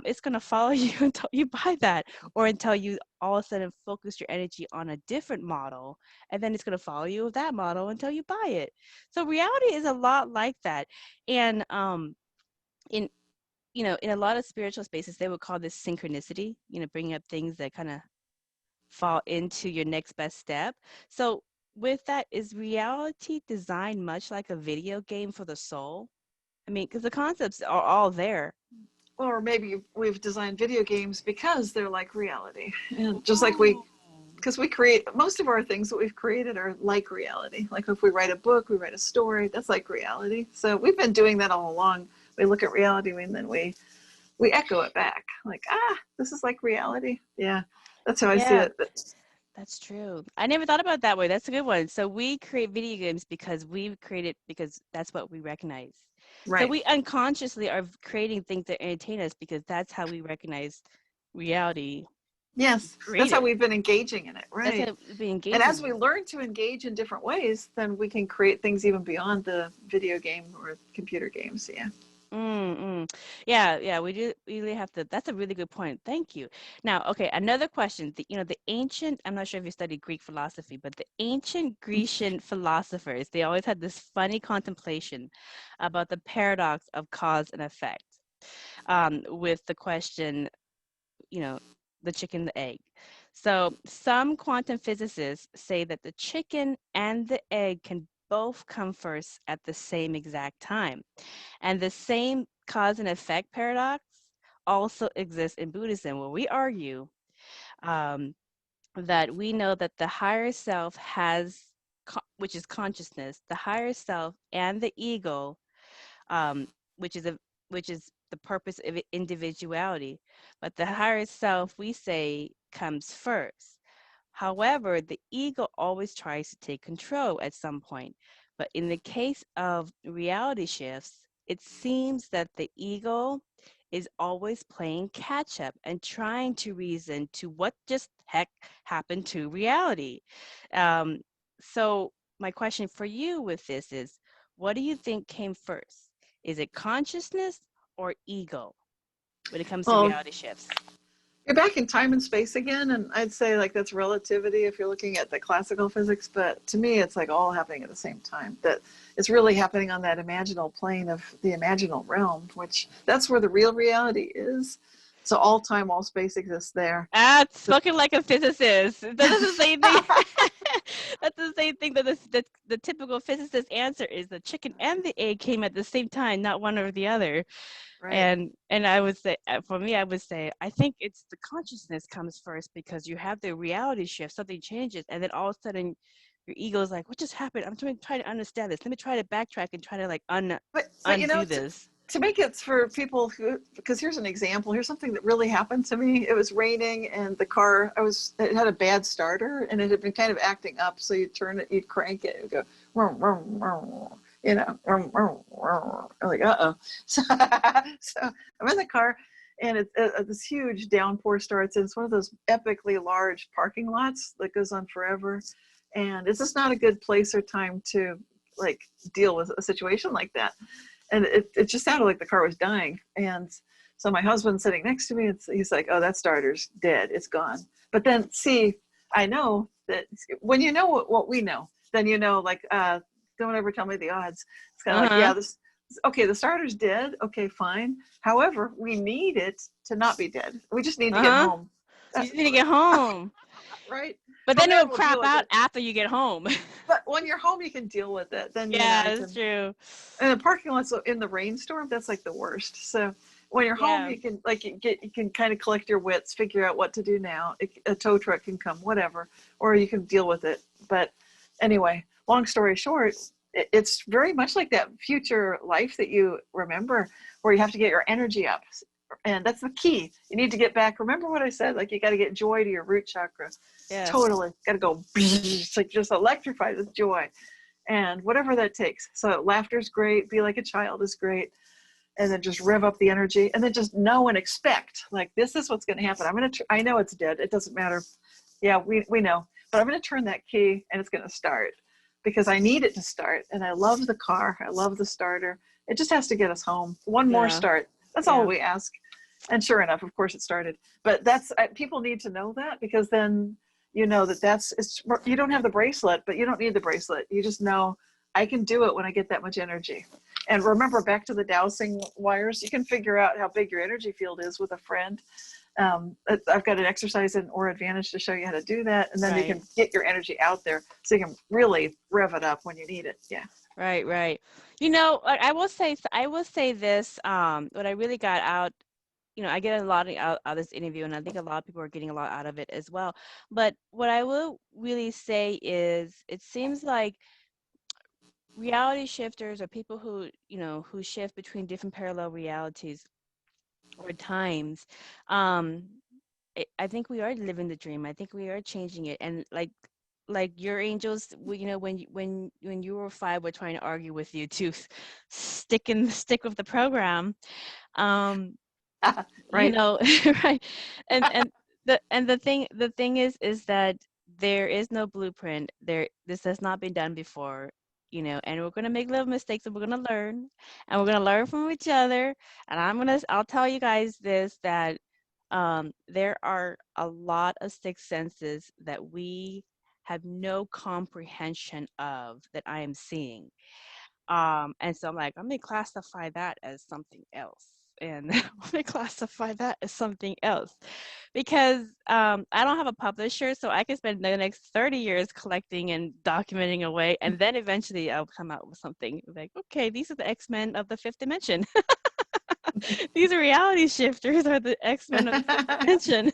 it's going to follow you until you buy that, or until you all of a sudden focus your energy on a different model, and then it's going to follow you with that model until you buy it. So reality is a lot like that. And in in a lot of spiritual spaces, they would call this synchronicity, bringing up things that kind of fall into your next best step. So with that, is reality designed much like a video game for the soul? I mean, because the concepts are all there. Or maybe we've designed video games because they're like reality. And just like because we create, most of our things that we've created are like reality. Like if we write a book, we write a story, that's like reality. So we've been doing that all along. We look at reality and then we echo it back. Like, this is like reality. Yeah, that's how I see it. That's true. I never thought about it that way. That's a good one. So we create video games because we create it because that's what we recognize. Right. So we unconsciously are creating things that entertain us because that's how we recognize reality. Yes, that's how we've been engaging in it, right? That's how we've been engaging. And as we learn to engage in different ways, then we can create things even beyond the video game or computer games. Yeah. Yeah, we do really have to. That's a really good point. Thank you. Now, okay, another question. The ancient, I'm not sure if you studied Greek philosophy, but the ancient Grecian philosophers, they always had this funny contemplation about the paradox of cause and effect, with the question, the chicken, the egg. So some quantum physicists say that the chicken and the egg can both come first at the same exact time. And the same cause and effect paradox also exists in Buddhism, where we argue that we know that the higher self has, which is consciousness, the higher self and the ego, which is the purpose of individuality. But the higher self, we say, comes first. However, the ego always tries to take control at some point. But in the case of reality shifts, it seems that the ego is always playing catch up and trying to reason to what just heck happened to reality. So my question for you with this is, what do you think came first? Is it consciousness or ego when it comes to reality shifts? You're back in time and space again, and I'd say like that's relativity if you're looking at the classical physics, but to me it's like all happening at the same time. That it's really happening on that imaginal plane of the imaginal realm, which that's where the real reality is. So all time, all space exists there. Spoken like a physicist. That's the same thing. That's the same thing that the typical physicist answer is: the chicken and the egg came at the same time, not one or the other. Right. And I would say, for me, I would say, I think it's the consciousness comes first because you have the reality shift, something changes, and then all of a sudden your ego is like, what just happened? I'm trying to understand this. Let me try to backtrack and try to like undo this. To make it for people who, because here's an example, here's something that really happened to me. It was raining and the car, it had a bad starter and it had been kind of acting up. So you'd turn it, you'd crank it, it would go, vroom, vroom, vroom, vroom, vroom, vroom. I'm like, uh-oh. So I'm in the car and this huge downpour starts, and it's one of those epically large parking lots that goes on forever. And it's just not a good place or time to like deal with a situation like that. And it just sounded like the car was dying. And so my husband's sitting next to me, and he's like, oh, that starter's dead. It's gone. But then, see, I know that when you know what we know, then you know, like, don't ever tell me the odds. It's kind of like, yeah, okay, the starter's dead. Okay, fine. However, we need it to not be dead. We just need to get home. You just need to get home. Right? But then it'll crap out after you get home. But when you're home, you can deal with it. Then that's true. And the parking lots in the rainstorm, that's like the worst. So when you're home, you can you can kind of collect your wits, figure out what to do now. A tow truck can come, whatever, or you can deal with it. But anyway, long story short, it's very much like that future life that you remember, where you have to get your energy up. And that's the key. You need to get back. Remember what I said? Like, you got to get joy to your root chakra. Yeah. Totally. Got to go. It's like just electrified with joy. And whatever that takes. So laughter is great. Be like a child is great. And then just rev up the energy, and then just know and expect, like, this is what's going to happen. I know it's dead. It doesn't matter. Yeah, we know, but I'm going to turn that key and it's going to start because I need it to start. And I love the car. I love the starter. It just has to get us home. One more start. That's all we ask. And sure enough, of course it started. But people need to know that, because then you know you don't have the bracelet, but you don't need the bracelet. You just know I can do it when I get that much energy. And remember, back to the dowsing wires, you can figure out how big your energy field is with a friend. I've got an exercise in Aura Advantage to show you how to do that. And then you can get your energy out there so you can really rev it up when you need it. Yeah. Right. You know, I will say this, what I really got out, you know, I get a lot out of this interview, and I think a lot of people are getting a lot out of it as well. But what I will really say is, it seems like reality shifters, or people who, you know, who shift between different parallel realities or times, I think we are living the dream. I think we are changing it. And like your angels, you know, when you were 5, were trying to argue with you to stick with the program, you know, right? And the thing is that there is no blueprint. This has not been done before, you know, and we're gonna make little mistakes, and we're gonna learn, and we're gonna learn from each other. And I'll tell you guys this, that there are a lot of sixth senses that we have no comprehension of, that I am seeing. And so I'm like, I'm gonna classify that as something else. And let me classify that as something else, because I don't have a publisher, so I can spend the next 30 years collecting and documenting away, and then eventually I'll come out with something like, okay, these are the X-Men of the fifth dimension. These are reality shifters, or the X-Men of the fifth dimension.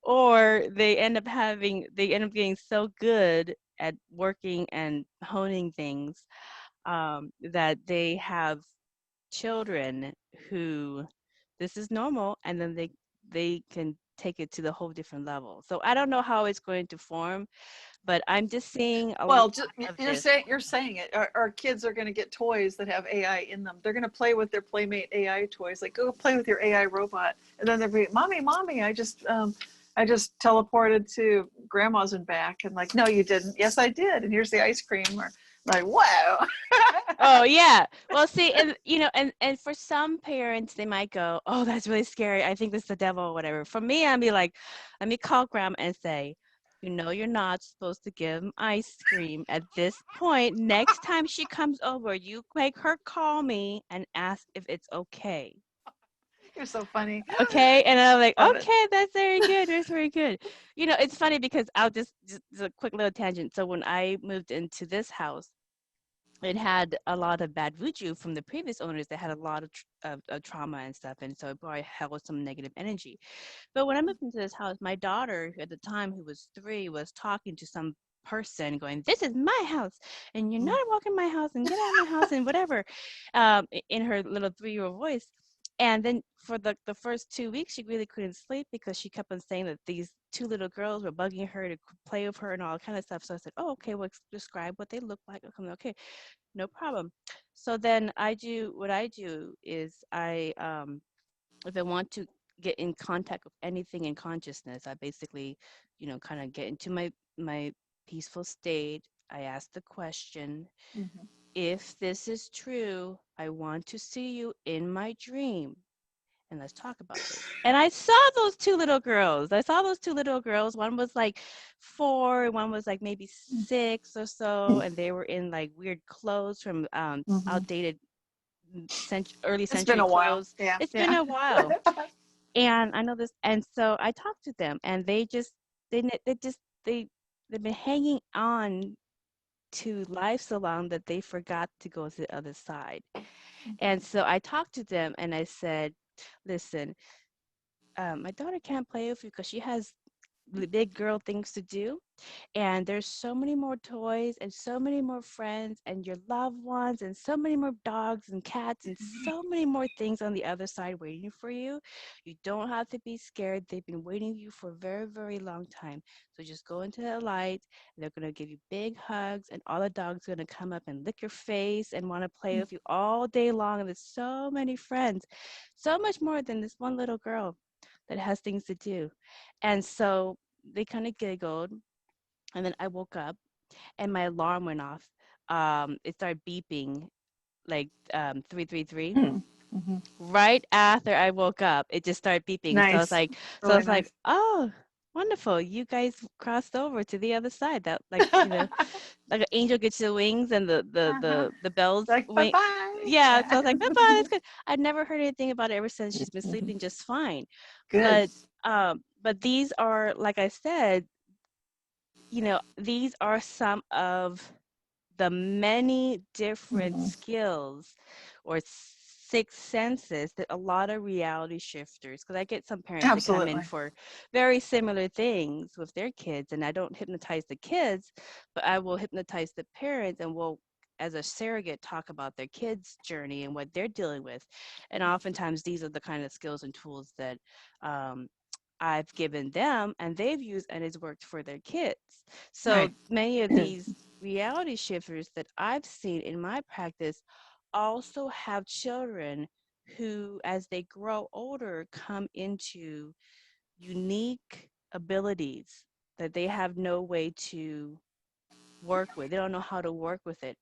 Or they end up getting so good at working and honing things, that they have children who, this is normal, and then they can take it to the whole different level. So I don't know how it's going to form, but I'm just seeing a lot of this. You're saying it. Our kids are going to get toys that have AI in them. They're going to play with their Playmate AI toys. Like, go play with your AI robot, and then they'll be, mommy, I just teleported to grandma's and back. And like, no, you didn't. Yes, I did. And here's the ice cream. Or like, wow. Oh yeah. Well, see, and you know, and for some parents, they might go, oh, that's really scary. I think this is the devil or whatever. For me, I'd be like, let me call grandma and say, you know, you're not supposed to give them ice cream at this point. Next time she comes over, you make her call me and ask if it's okay. You're so funny. Okay. And I'm like, Love okay, it. that's very good. That's very good. You know, it's funny because I'll just a quick little tangent. So when I moved into this house, it had a lot of bad voodoo from the previous owners. They had a lot of trauma and stuff, and so it probably held some negative energy. But when I moved into this house, my daughter, at the time, who was 3, was talking to some person, going, "This is my house, and you're not walking my house, and get out of my house," and whatever, in her little 3-year-old voice. And then for the first 2 weeks, she really couldn't sleep because she kept on saying that these 2 little girls were bugging her to play with her and all kind of stuff. So I said, "Oh, okay, well, describe what they look like." Okay, no problem. So then what I do is if I want to get in contact with anything in consciousness, I basically, you know, kind of get into my peaceful state. I ask the question, if this is true, I want to see you in my dream, and let's talk about this. And I saw those 2 little girls. One was like 4, and one was like maybe 6 or so, and they were in like weird clothes from outdated early It's been century a while. clothes. Yeah. It's been a while. And I know this, and so I talked to them, and they've been hanging on to life so long that they forgot to go to the other side. And so I talked to them, and I said, listen, my daughter can't play with you because she has big girl things to do. And there's so many more toys and so many more friends and your loved ones and so many more dogs and cats and so many more things on the other side waiting for you. You don't have to be scared. They've been waiting for you for a very, very long time. So just go into the light. They're going to give you big hugs, and all the dogs are going to come up and lick your face and want to play with you all day long. And there's so many friends, so much more than this one little girl that has things to do. And so they kind of giggled. And then I woke up and my alarm went off. It started beeping like 333. Mm-hmm. Right after I woke up, it just started beeping. Nice. So I Really was like, nice. oh, wonderful. You guys crossed over to the other side. That like, like an angel gets your wings and Uh-huh. the bells Like, wing. bye-bye. Yeah. Yeah. So I was like, bye-bye. That's good. I'd never heard anything about it ever since. She's been sleeping just fine. Good. But these are, like I said, these are some of the many different Mhm. skills or sixth senses that a lot of reality shifters, because I get some parents that come in Absolutely. for very similar things with their kids, and I don't hypnotize the kids, but I will hypnotize the parents, and we'll, as a surrogate, talk about their kids' journey and what they're dealing with. And oftentimes these are the kind of skills and tools that I've given them and they've used, and it's worked for their kids. So Right. many of these reality shifters that I've seen in my practice also have children who, as they grow older, come into unique abilities that they have no way to work with. They don't know how to work with it,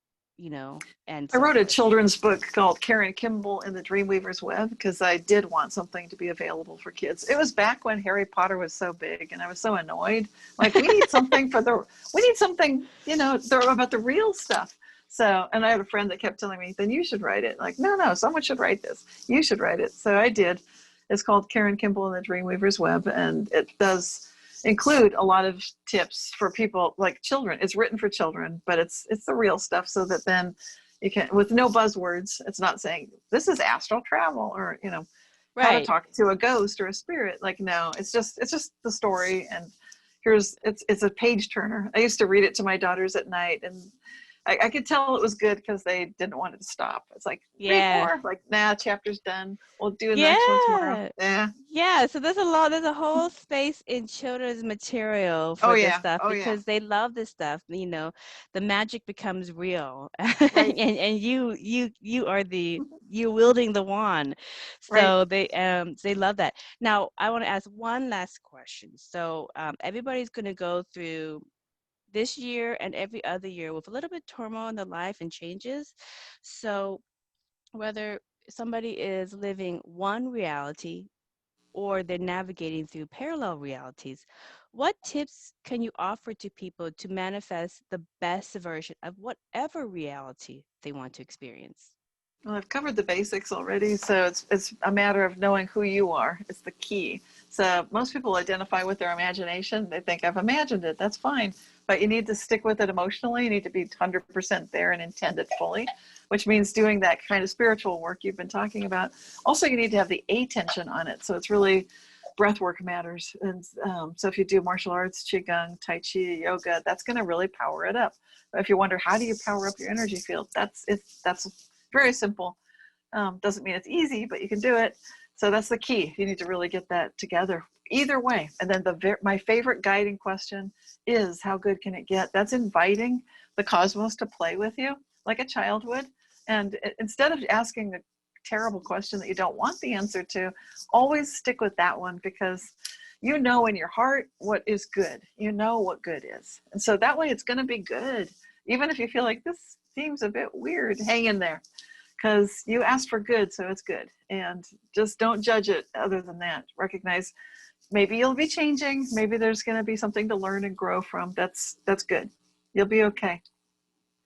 and I so wrote a forth. children's book called Karen Kimball and the Dreamweaver's Web because I did want something to be available for kids. It was back when Harry Potter was so big, and I was so annoyed. Like, we need something we need something, about the real stuff. So, and I had a friend that kept telling me, then you should write it. Like, no, someone should write this. You should write it. So I did. It's called Karen Kimball and the Dreamweaver's Web, and it does include a lot of tips for people like children. It's written for children, but it's the real stuff, so that then you can, with no buzzwords. It's not saying this is astral travel or how to Right. talk to a ghost or a spirit. Like, no, it's just the story, and it's a page turner. I used to read it to my daughters at night, and I could tell it was good because they didn't want it to stop. It's like, read Yeah. more. Like, nah, chapter's done. We'll do the next one tomorrow. Yeah. Yeah. Yeah, so there's a whole space in children's material Oh for this yeah. stuff Oh yeah. because they love this stuff. The magic becomes real, Right. and you are you wielding the wand, Right. so they love that. Now I want to ask one last question. So everybody's going to go through this year and every other year with a little bit turmoil in their life and changes. So whether somebody is living one reality or they're navigating through parallel realities, what tips can you offer to people to manifest the best version of whatever reality they want to experience? Well, I've covered the basics already, so it's a matter of knowing who you are. It's the key. So most people identify with their imagination. They think, I've imagined it, that's fine. But you need to stick with it emotionally. You need to be 100% there and intend it fully, which means doing that kind of spiritual work you've been talking about. Also, you need to have the attention on it. So it's really, breath work matters. And so if you do martial arts, qigong, tai chi, yoga, that's going to really power it up. But if you wonder, how do you power up your energy field? That's very simple. Doesn't mean it's easy, but you can do it. So that's the key. You need to really get that together either way. And then my favorite guiding question is, how good can it get? That's inviting the cosmos to play with you like a child would. And instead of asking a terrible question that you don't want the answer to, always stick with that one, because you know in your heart what is good. You know what good is. And so that way it's going to be good. Even if you feel like this seems a bit weird, hang in there, because you asked for good, so it's good. And just don't judge it. Other than that, recognize maybe you'll be changing. Maybe there's going to be something to learn and grow from. That's good. You'll be okay.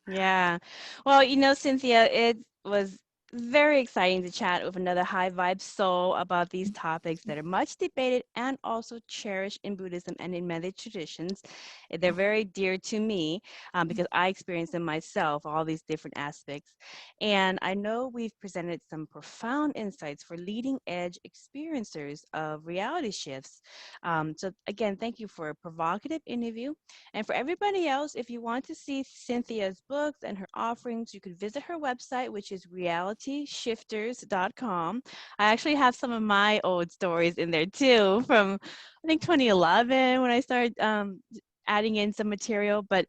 Yeah. Well, Cynthia, it was very exciting to chat with another high vibe soul about these topics that are much debated and also cherished in Buddhism and in many traditions. They're very dear to me because I experience them myself, all these different aspects. And I know we've presented some profound insights for leading edge experiencers of reality shifts. So again, thank you for a provocative interview. And for everybody else, if you want to see Cynthia's books and her offerings, you could visit her website, which is RealityShifters.com. I actually have some of my old stories in there too, from I think 2011 when I started adding in some material, but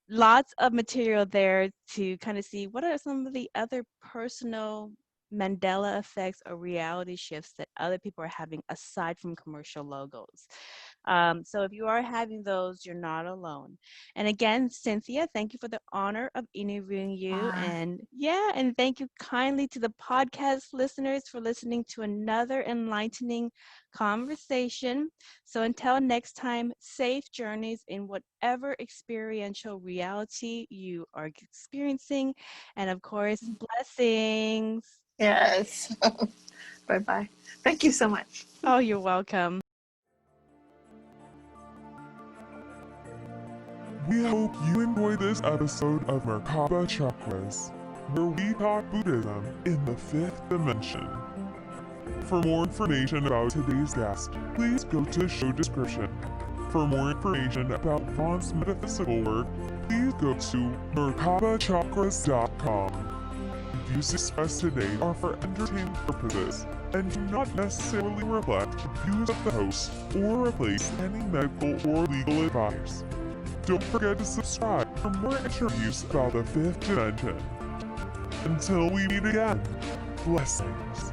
lots of material there to kind of see what are some of the other personal Mandela effects or reality shifts that other people are having aside from commercial logos. So if you are having those, you're not alone. And again, Cynthia, thank you for the honor of interviewing you. And yeah, and thank you kindly to the podcast listeners for listening to another enlightening conversation. So until next time, safe journeys in whatever experiential reality you are experiencing. And of course, blessings. Yes. Bye-bye. Thank you so much. Oh, you're welcome. We hope you enjoyed this episode of Merkaba Chakras, where we talk Buddhism in the 5th dimension. For more information about today's guest, please go to the show description. For more information about Vaughn's metaphysical work, please go to merkabachakras.com. Views expressed today are for entertainment purposes and do not necessarily reflect the views of the host or replace any medical or legal advice. Don't forget to subscribe for more interviews about the 5th dimension. Until we meet again, blessings.